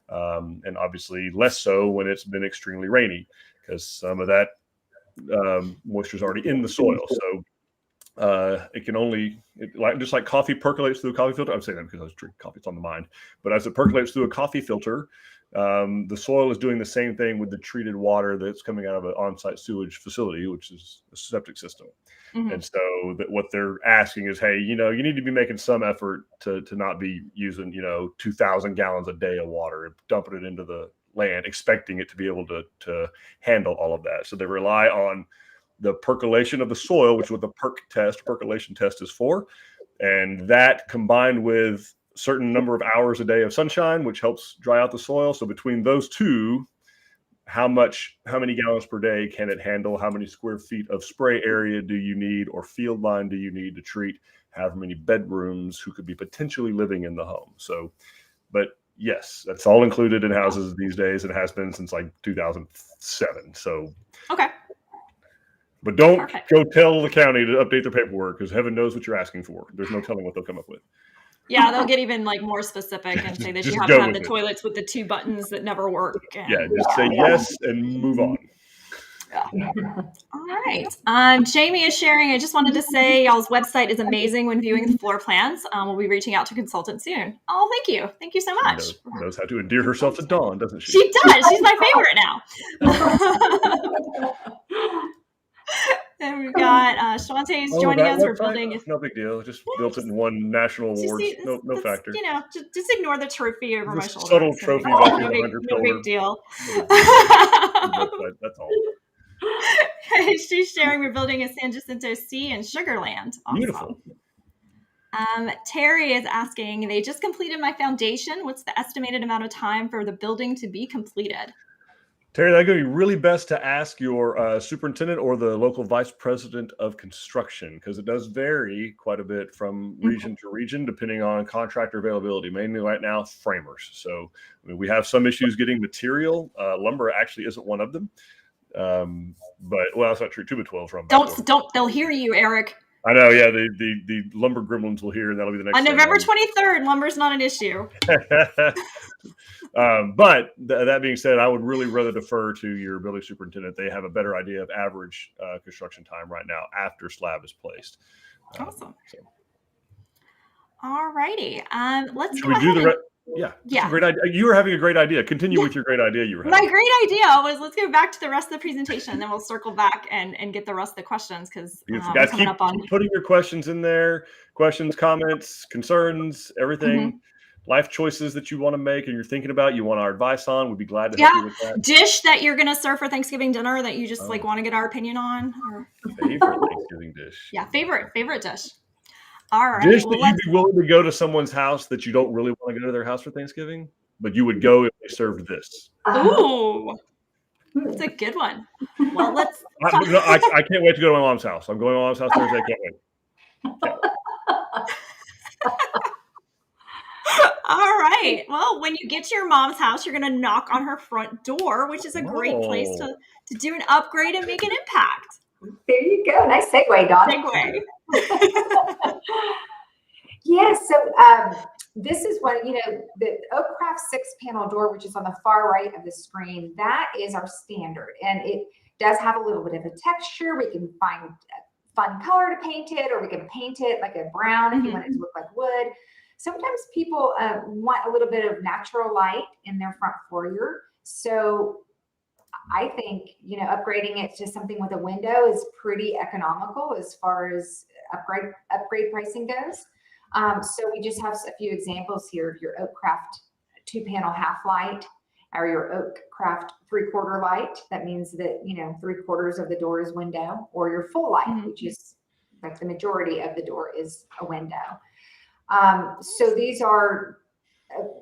And obviously less so when it's been extremely rainy because some of that moisture is already in the soil. So It can only, just like coffee percolates through a coffee filter. I'm saying that because I was drinking coffee, it's on the mind. But as it percolates through a coffee filter, the soil is doing the same thing with the treated water that's coming out of an on-site sewage facility, which is a septic system. Mm-hmm. And so that what they're asking is, hey, you need to be making some effort to not be using, 2,000 gallons a day of water and dumping it into the land, expecting it to be able to handle all of that. So they rely on the percolation of the soil, which is what the percolation test is for. And that combined with a certain number of hours a day of sunshine, which helps dry out the soil. So between those two, how many gallons per day can it handle? How many square feet of spray area do you need, or field line do you need to treat however many bedrooms who could be potentially living in the home? So, but yes, that's all included in houses these days. It has been since like 2007. So, okay. But don't go tell the county to update their paperwork, because heaven knows what you're asking for. There's no telling what they'll come up with. Yeah, they'll get even like more specific and say that you have to have the toilets with the 2 buttons that never work. And, just say yes and move on. Yeah. All right. Jamie is sharing. I just wanted to say y'all's website is amazing when viewing the floor plans. We'll be reaching out to consultant soon. Oh, thank you. Thank you so much. She knows how to endear herself to Dawn, doesn't she? She does. She's my favorite now. And we've got Shantae's joining us. We're building. No big deal. Just built it in one national award. No factor. Just ignore the trophy over my shoulder. Subtle trophy. No big deal. That's all. She's sharing. We're building a San Jacinto Sea and Sugarland. Awesome. Beautiful. Terry is asking, they just completed my foundation. What's the estimated amount of time for the building to be completed? Terry, that's going to be really best to ask your superintendent or the local vice president of construction, because it does vary quite a bit from region to region, depending on contractor availability, mainly right now, framers. So we have some issues getting material. Lumber actually isn't one of them. But, well, that's not true. 2x12 from. They'll hear you, Eric. I know, yeah, the lumber gremlins will hear, and that'll be the next on November 23rd, lumber's not an issue. But that being said, I would really rather defer to your building superintendent. They have a better idea of average construction time right now after slab is placed. Awesome. All righty. Let's go ahead. Yeah. Great idea. You were having a great idea. Continue with your great idea you were having. My great idea was, let's go back to the rest of the presentation, and then we'll circle back and get the rest of the questions, because guys, keep putting your questions in there. Questions, comments, concerns, everything. Life choices that you want to make and you're thinking about, you want our advice on, we'd be glad to help you with that. Dish that you're going to serve for Thanksgiving dinner that you just want to get our opinion on. Or... Favorite Thanksgiving dish. Yeah, favorite dish. All right. Dish that you'd be willing to go to someone's house that you don't really want to go to their house for Thanksgiving, but you would go if they served this. Ooh, that's a good one. Well, let's. I can't wait to go to my mom's house. I'm going to my mom's house Thursday. I can't wait. All right. Well, when you get to your mom's house, you're going to knock on her front door, which is a great place to do an upgrade and make an impact. There you go. Nice segue, Dawn. Segue. So this is one, the Oakcraft 6-panel door, which is on the far right of the screen, that is our standard. And it does have a little bit of a texture. We can find a fun color to paint it, or we can paint it like a brown if you want it to look like wood. Sometimes people want a little bit of natural light in their front foyer. So I think, upgrading it to something with a window is pretty economical as far as upgrade pricing goes. So we just have a few examples here of your Oakcraft 2-panel half light, or your Oakcraft 3/4 light. That means that, 3/4 of the door is window, or your full light, which is like the majority of the door is a window. So these are,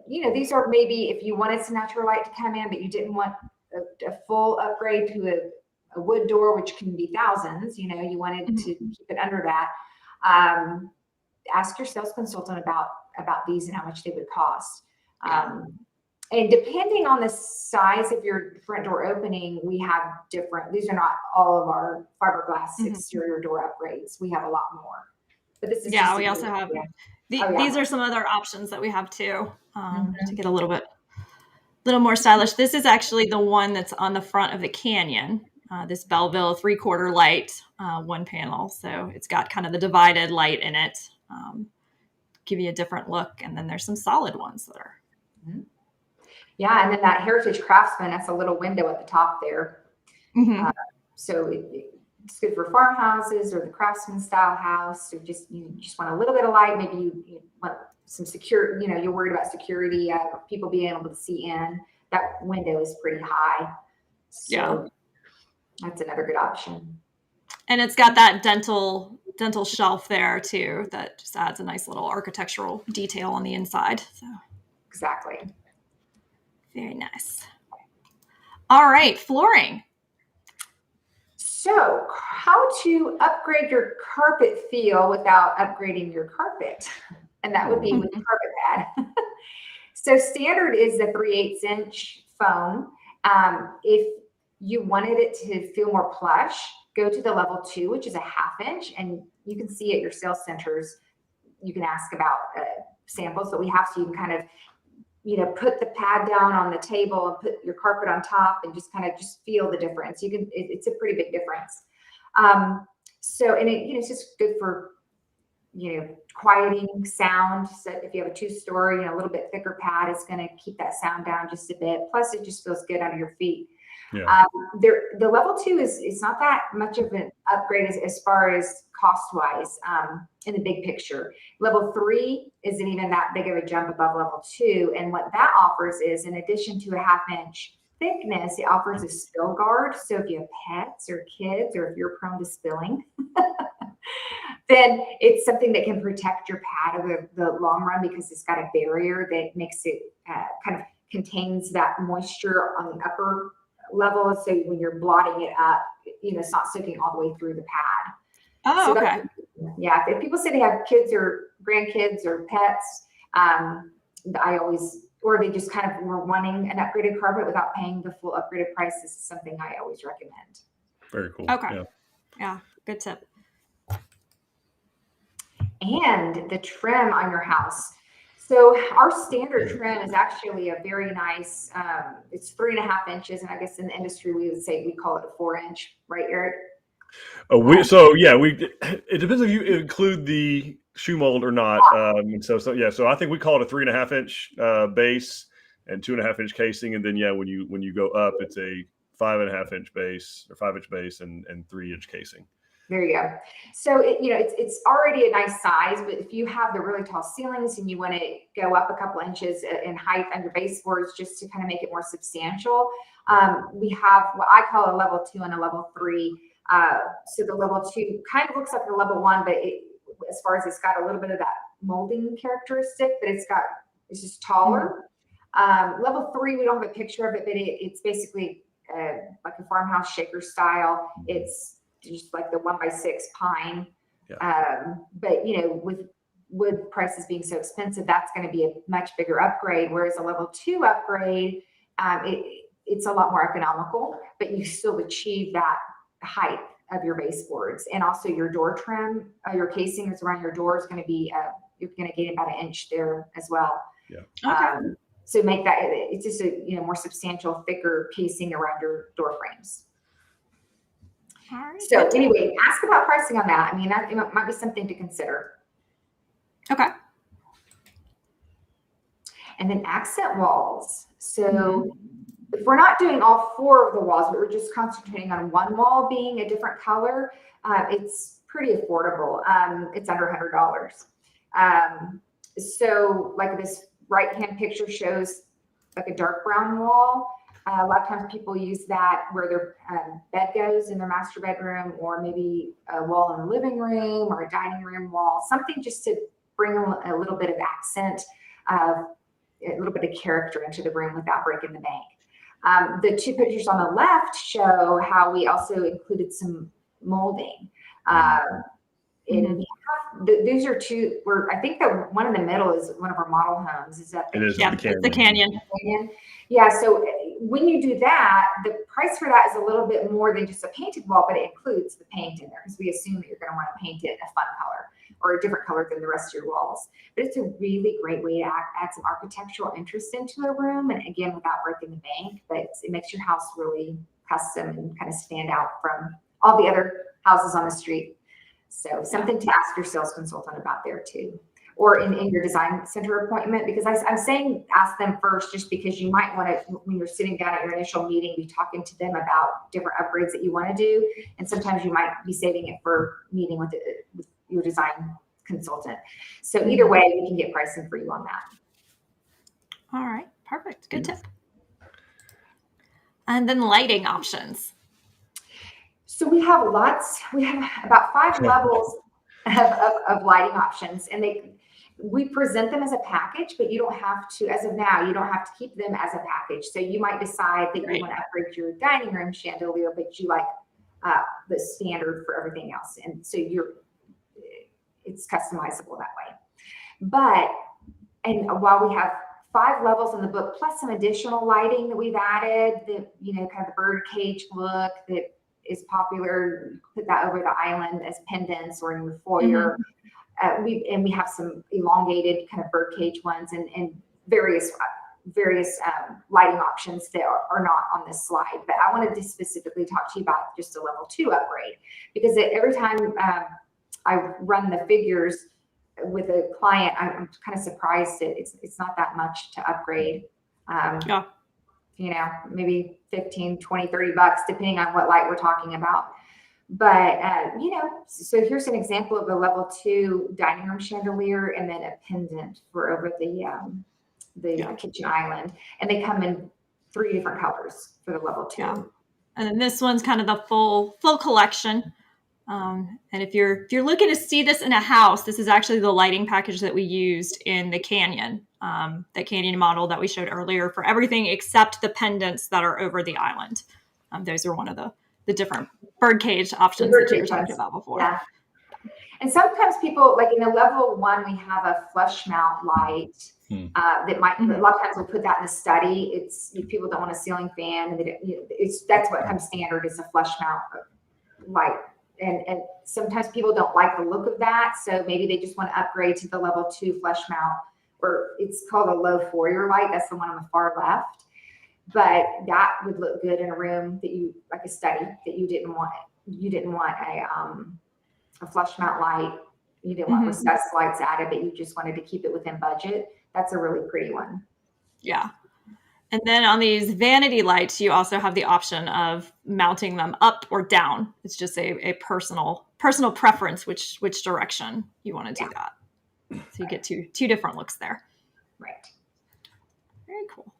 these are maybe if you wanted some natural light to come in, but you didn't want a full upgrade to a wood door, which can be thousands, you wanted to keep it under that. Ask your sales consultant about these and how much they would cost. And depending on the size of your front door opening, we have these are not all of our fiberglass exterior door upgrades. We have a lot more. But this is we also have these are some other options that we have too, to get a little more stylish. This is actually the one that's on the front of the canyon. this Belleville 3/4 light, one panel. So it's got kind of the divided light in it, give you a different look. And then there's some solid ones that are. Mm-hmm. Yeah, and then that Heritage Craftsman, that's a little window at the top there. Mm-hmm. So it's good for farmhouses or the craftsman style house, or you just want a little bit of light. Maybe you want some secure, you're worried about security, people being able to see in. That window is pretty high. So that's another good option. And it's got that dental shelf there too, that just adds a nice little architectural detail on the inside. So exactly. Very nice. All right, flooring. So how to upgrade your carpet feel without upgrading your carpet. And that would be with carpet pad. So standard is the 3/8 inch foam. If you wanted it to feel more plush, go to the level 2, which is a 1/2 inch. And you can see at your sales centers, you can ask about samples, but we have, so you can kind of, put the pad down on the table and put your carpet on top and just kind of feel the difference. It's a pretty big difference. So, and it's just good for, quieting sound. So if you have a 2-story, a little bit thicker pad, it's going to keep that sound down just a bit. Plus it just feels good under your feet. Yeah. The level 2 is not that much of an upgrade as far as cost wise, in the big picture. Level 3 isn't even that big of a jump above level 2. And what that offers is, in addition to a 1/2 inch thickness, it offers a spill guard. So if you have pets or kids, or if you're prone to spilling, then it's something that can protect your pad over the long run, because it's got a barrier that makes it kind of contains that moisture on the upper level. So when you're blotting it up, it's not soaking all the way through the pad. Oh, so okay. Yeah. If people say they have kids or grandkids or pets, or they just kind of were wanting an upgraded carpet without paying the full upgraded price, this is something I always recommend. Very cool. Okay. Yeah. Good tip. And the trim on your house. So our standard trim is actually a very nice, it's 3.5 inches. And I guess in the industry, we call it a 4-inch, right, Eric? It depends if you include the shoe mold or not. So I think we call it a 3.5 inch base and 2.5 inch casing. And then, when you go up, it's a 5.5 inch base or 5-inch base and 3-inch casing. There you go. So it's already a nice size, but if you have the really tall ceilings and you want to go up a couple inches in height on your baseboards just to kind of make it more substantial, we have what I call a level 2 and a level 3. So the level 2 kind of looks like the level 1, but as far as it's got a little bit of that molding characteristic, but it's just taller. Level 3, we don't have a picture of it, but it's basically like a farmhouse shaker style. It's just like the 1x6 pine. Yeah. But with wood prices being so expensive, that's going to be a much bigger upgrade. Whereas a level 2 upgrade, it's a lot more economical, but you still achieve that height of your baseboards. And also your door trim, your casing is around your door is going to be, you're going to gain about 1 inch there as well. Yeah. Okay. So make that, it's just a more substantial, thicker casing around your door frames. All right. So anyway, ask about pricing on that. I mean, that might be something to consider. Okay. And then accent walls. So if we're not doing all 4 of the walls, but we're just concentrating on one wall being a different color, it's pretty affordable. It's under $100. So like this right-hand picture shows like a dark brown wall. A lot of times people use that where their bed goes in their master bedroom, or maybe a wall in the living room or a dining room wall, something just to bring a little bit of accent, a little bit of character into the room without breaking the bank. The 2 pictures on the left show how we also included some molding. These are 2. I think that one in the middle is one of our model homes. Is that? It is. Yeah, it's the canyon. Yeah. So when you do that, the price for that is a little bit more than just a painted wall, but it includes the paint in there, because we assume that you're going to want to paint it a fun color or a different color than the rest of your walls. But it's a really great way to add some architectural interest into a room, and again, without breaking the bank. But it makes your house really custom and kind of stand out from all the other houses on the street. So something to ask your sales consultant about there too, or in your design center appointment, because I'm saying ask them first, just because you might want to, when you're sitting down at your initial meeting, be talking to them about different upgrades that you want to do. And sometimes you might be saving it for meeting with your design consultant. So either way, we can get pricing for you on that. All right, perfect. Good tip. And then lighting options. So we have about 5 levels of lighting options, and we present them as a package, but you don't have to, as of now, you don't have to keep them as a package. So you might decide that you want to upgrade your dining room chandelier, but you like the standard for everything else. And so it's customizable that way. And while we have 5 levels in the book, plus some additional lighting that we've added, kind of the bird cage look that is popular, put that over the island as pendants or in your foyer. We have some elongated kind of bird cage ones and various lighting options that are not on this slide. But I wanted to specifically talk to you about just a level 2 upgrade, because every time I run the figures with a client, I'm kind of surprised that it's not that much to upgrade. Maybe 15, 20, 30 bucks, depending on what light we're talking about. But, so here's an example of a level 2 dining room chandelier and then a pendant for over the kitchen island. And they come in 3 different colors for the level 2. Yeah. And then this one's kind of the full collection. And if you're looking to see this in a house, this is actually the lighting package that we used in the Canyon model that we showed earlier for everything except the pendants that are over the island. Those are one of the different birdcage options that you were talking about before. Yeah. And sometimes people, like in the level 1, we have a flush mount light that might, a lot of times we'll put that in the study. People don't want a ceiling fan, and that's what comes standard is a flush mount light. And sometimes people don't like the look of that, so maybe they just want to upgrade to the level 2 flush mount, or it's called a low foyer light. That's the one on the far left. But that would look good in a room that you like a study that you didn't want a flush mount light. You didn't want recessed lights added, but you just wanted to keep it within budget. That's a really pretty one. Yeah. And then on these vanity lights, you also have the option of mounting them up or down. It's just a personal preference which direction you want to do that. So you get two different looks there. Right. Very cool.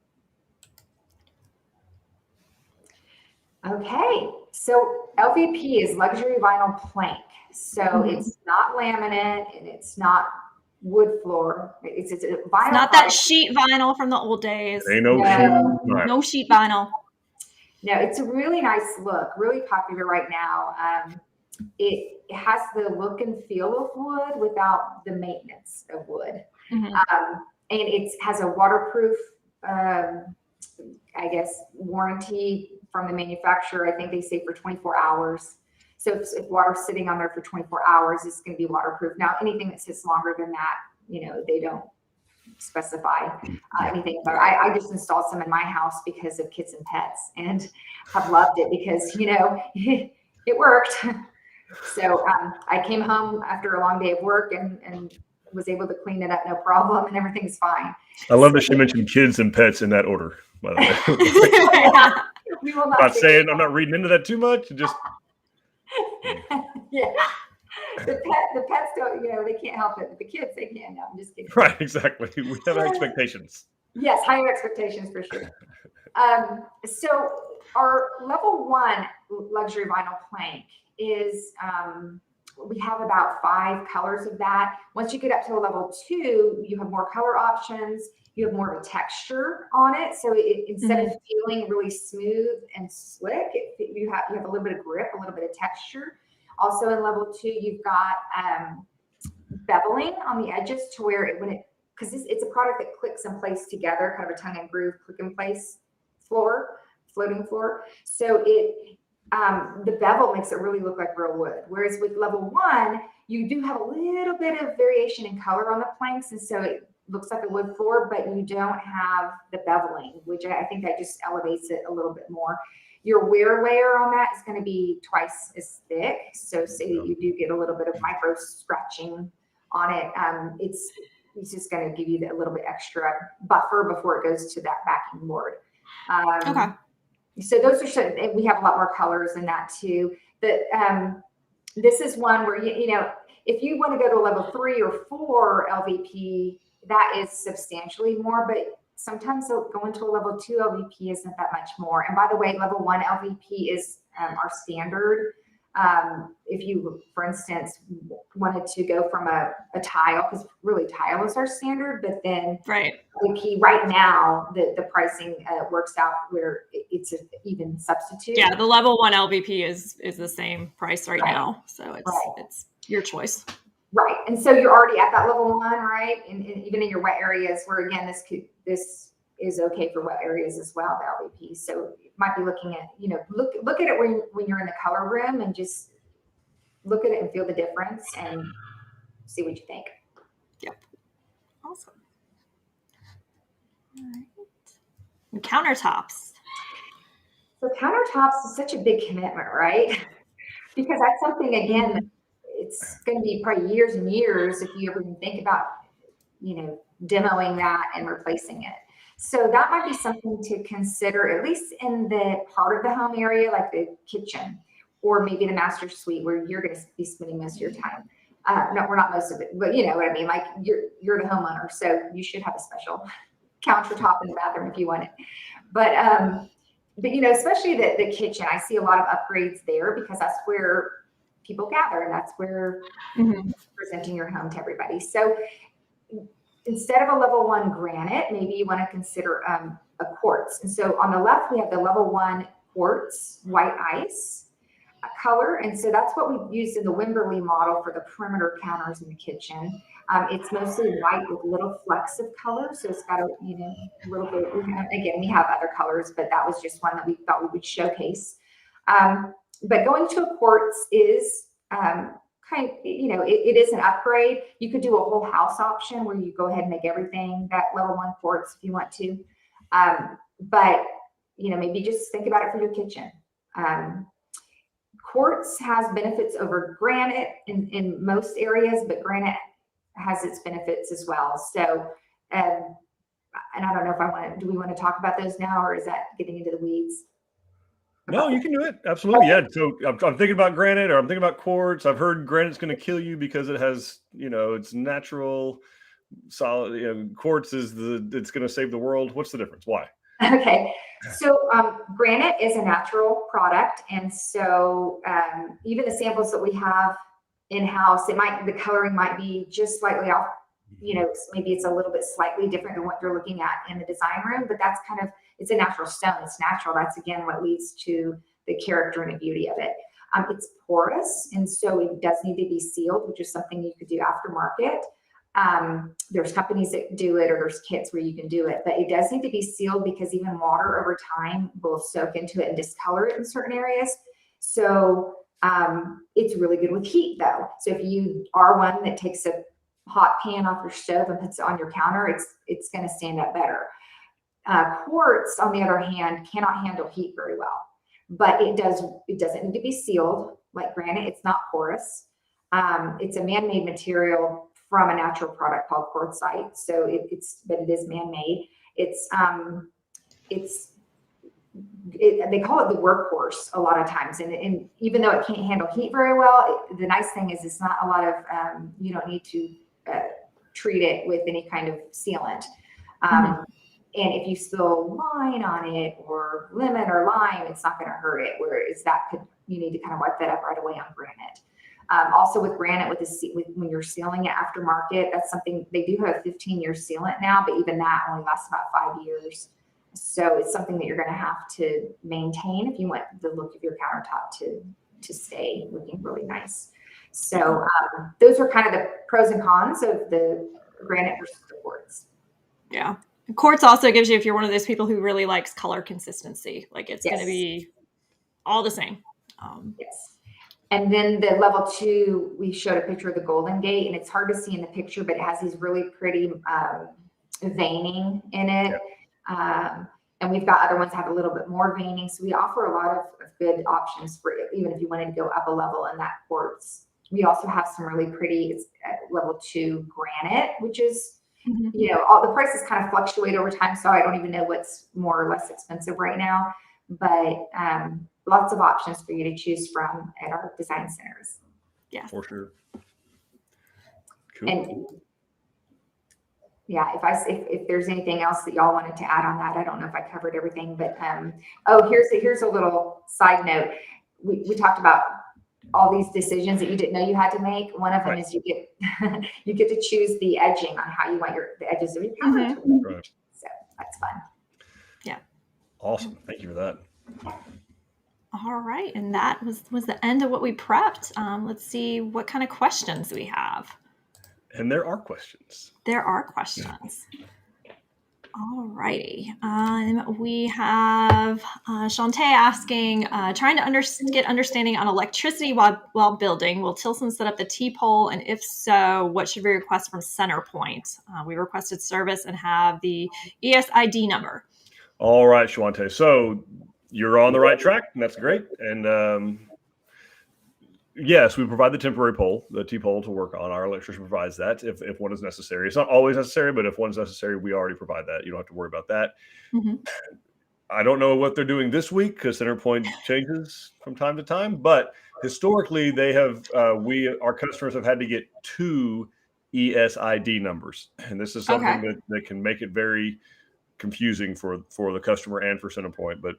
Okay, so LVP is luxury vinyl plank. So it's not laminate and it's not wood floor. It's a vinyl. It's not that sheet vinyl from the old days. Ain't no sheet vinyl. No, it's a really nice look, really popular right now. It has the look and feel of wood without the maintenance of wood. And it has a waterproof, warranty from the manufacturer. I think they say for 24 hours. So if water's sitting on there for 24 hours, it's going to be waterproof. Now, anything that sits longer than that, they don't specify anything. But I just installed some in my house because of kids and pets, and have loved it because, it worked. So I came home after a long day of work and was able to clean it up, no problem, and everything's fine. I love that she mentioned kids and pets in that order, by the way. We will I'm not reading into that too much. Just yeah. The pets don't, they can't help it. But the kids, they can. No, I'm just kidding. Right, exactly. We have expectations. Yes, higher expectations for sure. So our level 1 luxury vinyl plank is, we have about 5 colors of that. Once you get up to the level 2, you have more color options. You have more of a texture on it. So instead of feeling really smooth and slick, you have a little bit of grip, a little bit of texture. Also in level 2, you've got beveling on the edges to where because it's a product that clicks in place together, kind of a tongue and groove click in place floating floor. So the bevel makes it really look like real wood. Whereas with level 1, you do have a little bit of variation in color on the planks. And so it looks like a wood floor, but you don't have the beveling, which I think that just elevates it a little bit more. Your wear layer on that is going to be twice as thick. So say that you do get a little bit of micro scratching on it. It's just going to give you a little bit extra buffer before it goes to that backing board. Okay. So those are, we have a lot more colors in that too. But this is one where, you know, if you want to go to level 3 or 4 LVP, that is substantially more, but sometimes going to a level 2 LVP isn't that much more. And by the way, level 1 LVP is our standard. If you, for instance, wanted to go from a tile, because really tile is our standard, but then LVP right now, the pricing works out where it's an even substitute. Yeah, the level 1 LVP is the same price right now. So it's your choice. Right. And so you're already at that level 1, right? And even in your wet areas where, again, this is okay for wet areas as well, the LVP. So you might be looking at, you know, look at it when you're in the color room and just look at it and feel the difference and see what you think. Yep. Awesome. All right. And countertops. So countertops is such a big commitment, right? Because that's something, again, it's going to be probably years and years if you ever even think about, you know, demoing that and replacing it. So that might be something to consider, at least in the part of the home area, like the kitchen, or maybe the master suite where you're going to be spending most of your time. No, we're not most of it, but you know what I mean? Like you're the homeowner, so you should have a special countertop in the bathroom if you want it. But you know, especially the kitchen, I see a lot of upgrades there because that's where people gather and that's where you're presenting your home to everybody. So instead of a level 1 granite, maybe you want to consider a quartz. And so on the left, we have the level 1 quartz white ice color. And so that's what we used in the Wimberley model for the perimeter counters in the kitchen. It's mostly white with little flecks of color. So it's got a, you know, a little bit, again, we have other colors, but that was just one that we thought we would showcase. But going to a quartz is kind of, you know, it is an upgrade. You could do a whole house option where you go ahead and make everything that level 1 quartz if you want to. But, you know, maybe just think about it for your kitchen. Quartz has benefits over granite in most areas, but granite has its benefits as well. So, and I don't know if do we want to talk about those now, or is that getting into the weeds? No, you can do it. Absolutely. Yeah. So I'm thinking about granite, or I'm thinking about quartz. I've heard granite's going to kill you because it has, you know, it's natural, solid. You know, quartz is it's going to save the world. What's the difference? Why? Okay. So granite is a natural product. And so even the samples that we have in-house, the coloring might be just slightly off. You know, maybe it's a little bit slightly different than what you're looking at in the design room, but that's kind of, it's a natural stone. It's natural. That's, again, what leads to the character and the beauty of it. It's porous, and so it does need to be sealed, which is something you could do aftermarket. There's companies that do it, or there's kits where you can do it, but it does need to be sealed because even water over time will soak into it and discolor it in certain areas. So it's really good with heat, though. So if you are one that takes a hot pan off your stove and puts it on your counter, it's going to stand up better. Quartz, on the other hand, cannot handle heat very well, but it doesn't need to be sealed like granite. It's not porous. It's a man-made material from a natural product called quartzite. So but it is man-made. They call it the workhorse a lot of times. And even though it can't handle heat very well, the nice thing is it's not a lot of, you don't need to treat it with any kind of sealant. And if you spill wine on it or lemon or lime, it's not going to hurt it. Whereas you need to kind of wipe that up right away on granite. Also with granite, when you're sealing it aftermarket, that's something, they do have a 15-year sealant now, but even that only lasts about 5 years. So it's something that you're going to have to maintain if you want the look of your countertop to stay looking really nice. So those are kind of the pros and cons of the granite versus the quartz. Yeah. Quartz also gives you, if you're one of those people who really likes color consistency, like it's going to be all the same. Yes. And then the level 2, we showed a picture of the Golden Gate, and it's hard to see in the picture, but it has these really pretty veining in it. And we've got other ones that have a little bit more veining. So we offer a lot of good options for even if you wanted to go up a level in that quartz. We also have some really pretty level 2 granite, which is, all the prices kind of fluctuate over time. So I don't even know what's more or less expensive right now, but lots of options for you to choose from at our design centers. Yeah, for sure. Cool. And yeah, if there's anything else that y'all wanted to add on that, I don't know if I covered everything, but here's a little side note. We talked about all these decisions that you didn't know you had to make. One of them is you get to choose the edging on how you want the edges of your counter to look. Right. So that's fun. Yeah. Awesome. Thank you for that. All right, and that was the end of what we prepped. Let's see what kind of questions we have. And there are questions. There are questions. All righty. We have Shantae asking, trying to get understanding on electricity while building. Will Tilson set up the T-pole? And if so, what should we request from CenterPoint? We requested service and have the ESID number. All right, Shawante. So you're on the right track, and that's great. And yes, we provide the temporary pole, the T-pole to work on. Our electrician provides that if one is necessary. It's not always necessary, but if one's necessary, we already provide that. You don't have to worry about that. Mm-hmm. I don't know what they're doing this week because CenterPoint changes from time to time, but historically they have, our customers have had to get 2 ESID numbers. And this is something that can make it very confusing for the customer and for CenterPoint, but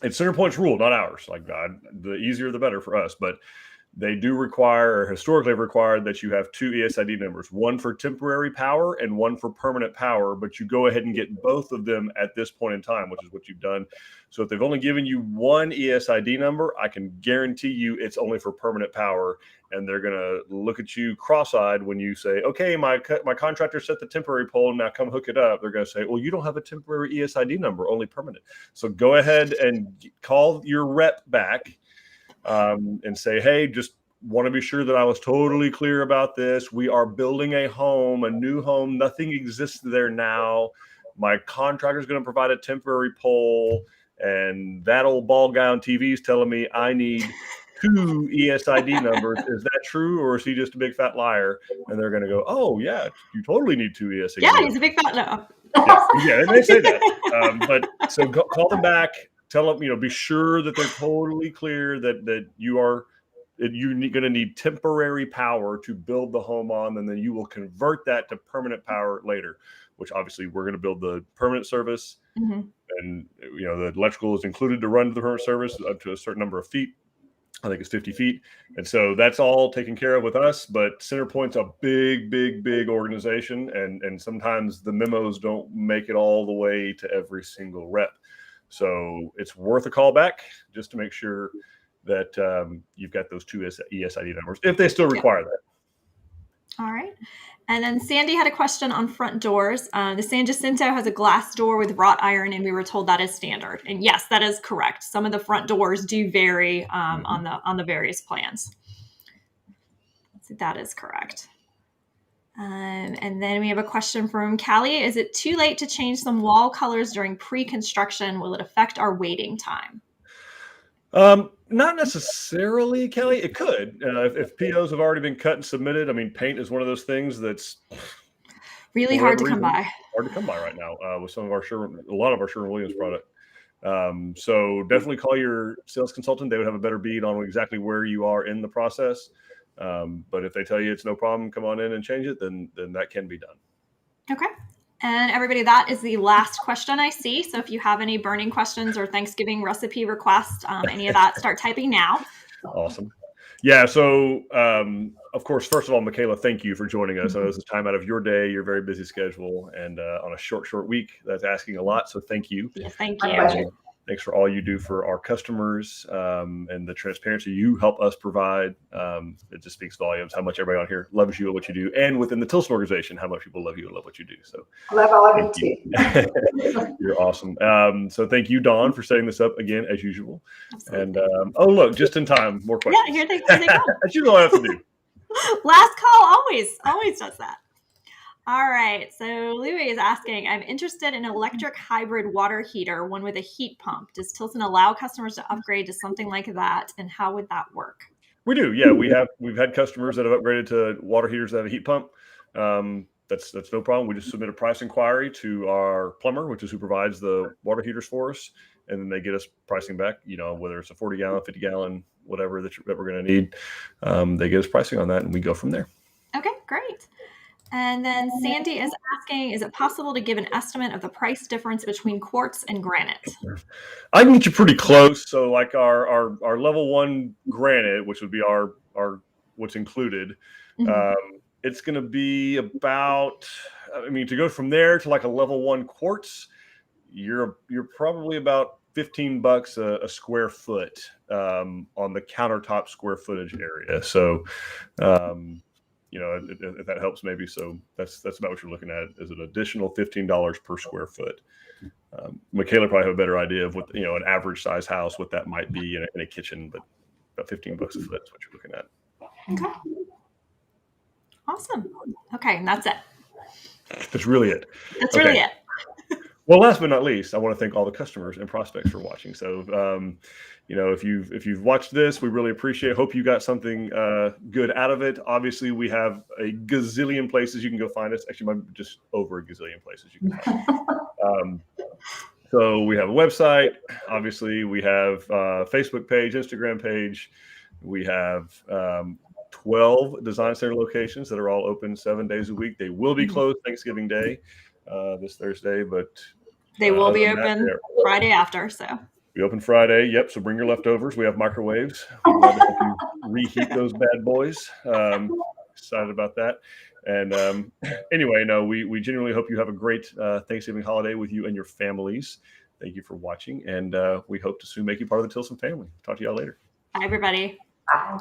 it's CenterPoint's rule, not ours. Like, the easier the better for us, but they do require, or historically have required, that you have 2 ESID numbers, one for temporary power and one for permanent power, but you go ahead and get both of them at this point in time, which is what you've done. So if they've only given you one ESID number, I can guarantee you it's only for permanent power, and they're going to look at you cross-eyed when you say, okay, my contractor set the temporary pole, now come hook it up. They're going to say, well, you don't have a temporary ESID number, only permanent. So go ahead and call your rep back and say, hey, just want to be sure that I was totally clear about this. We are building a home, a new home. Nothing exists there now. My contractor is going to provide a temporary pole, and that old bald guy on TV is telling me I need 2 ESID numbers. Is that true, or is he just a big fat liar? And they're going to go, oh, yeah, you totally need 2 ESID numbers. He's a big fat no. Yeah, and they say that. But so call them back. Tell them, be sure that they're totally clear that you're going to need temporary power to build the home on, and then you will convert that to permanent power later, which obviously we're going to build the permanent service. Mm-hmm. And, the electrical is included to run the permanent service up to a certain number of feet. I think it's 50 feet. And so that's all taken care of with us, but CenterPoint's a big, big, big organization. And sometimes the memos don't make it all the way to every single rep. So it's worth a call back just to make sure that you've got those 2 ESID numbers, if they still require that. All right. And then Sandy had a question on front doors. The San Jacinto has a glass door with wrought iron, and we were told that is standard. And yes, that is correct. Some of the front doors do vary on the various plans. So that is correct. And then we have a question from Callie. Is it too late to change some wall colors during pre-construction? Will it affect our waiting time? Not necessarily, Kelly. It could. If POs have already been cut and submitted. I mean, paint is one of those things that's really hard to come by. Hard to come by right now with a lot of our Sherwin-Williams product. So definitely call your sales consultant. They would have a better bead on exactly where you are in the process. But if they tell you it's no problem, come on in and change it, then that can be done. Okay. And everybody, that is the last question I see. So if you have any burning questions or Thanksgiving recipe requests, any of that, start typing now. Awesome. Yeah. So, of course, first of all, Mikaela, thank you for joining us. I know this is time out of your day, your very busy schedule, and on a short week. That's asking a lot. So thank you. Yes, thank you. Thanks for all you do for our customers and the transparency you help us provide. It just speaks volumes how much everybody on here loves you and what you do, and within the Tilson organization, how much people love you and love what you do. So I love all of you too. You're awesome. So thank you, Dawn, for setting this up again as usual. Absolutely. And look, just in time, more questions. Yeah, here they go. That's usually all I have to do. Last call always does that. All right. So Louis is asking, I'm interested in electric hybrid water heater, one with a heat pump. Does Tilson allow customers to upgrade to something like that? And how would that work? We do. Yeah, we've had customers that have upgraded to water heaters that have a heat pump. That's no problem. We just submit a price inquiry to our plumber, which is who provides the water heaters for us, and then they get us pricing back. Whether it's a 40-gallon, 50-gallon, whatever that we're going to need, they get us pricing on that, and we go from there. Okay, great. And then Sandy is asking, is it possible to give an estimate of the price difference between quartz and granite? I can get you pretty close. So like our level 1 granite, which would be our what's included, it's going to be about, to go from there to like a level 1 quartz, you're probably about $15 a square foot on the countertop square footage area. So, if that helps maybe. So that's about what you're looking at, is an additional $15 per square foot. Mikaela probably have a better idea of what, an average size house, what that might be in a kitchen, but about $15 a foot is what you're looking at. Okay. Awesome. Okay. And that's it. That's really it. That's really it. Well, last but not least, I want to thank all the customers and prospects for watching. So, if you've watched this, we really appreciate it. Hope you got something good out of it. Obviously, we have a gazillion places you can go find us. Actually, just over a gazillion places you can find us. So we have a website. Obviously, we have a Facebook page, Instagram page. We have 12 design center locations that are all open 7 days a week. They will be closed Thanksgiving Day this Thursday, but they will be open Friday after. So we open Friday. Yep. So bring your leftovers. We have microwaves. We'd love to help you reheat those bad boys. Excited about that. And anyway, we genuinely hope you have a great Thanksgiving holiday with you and your families. Thank you for watching, and we hope to soon make you part of the Tilson family. Talk to y'all later. Bye, everybody. Bye.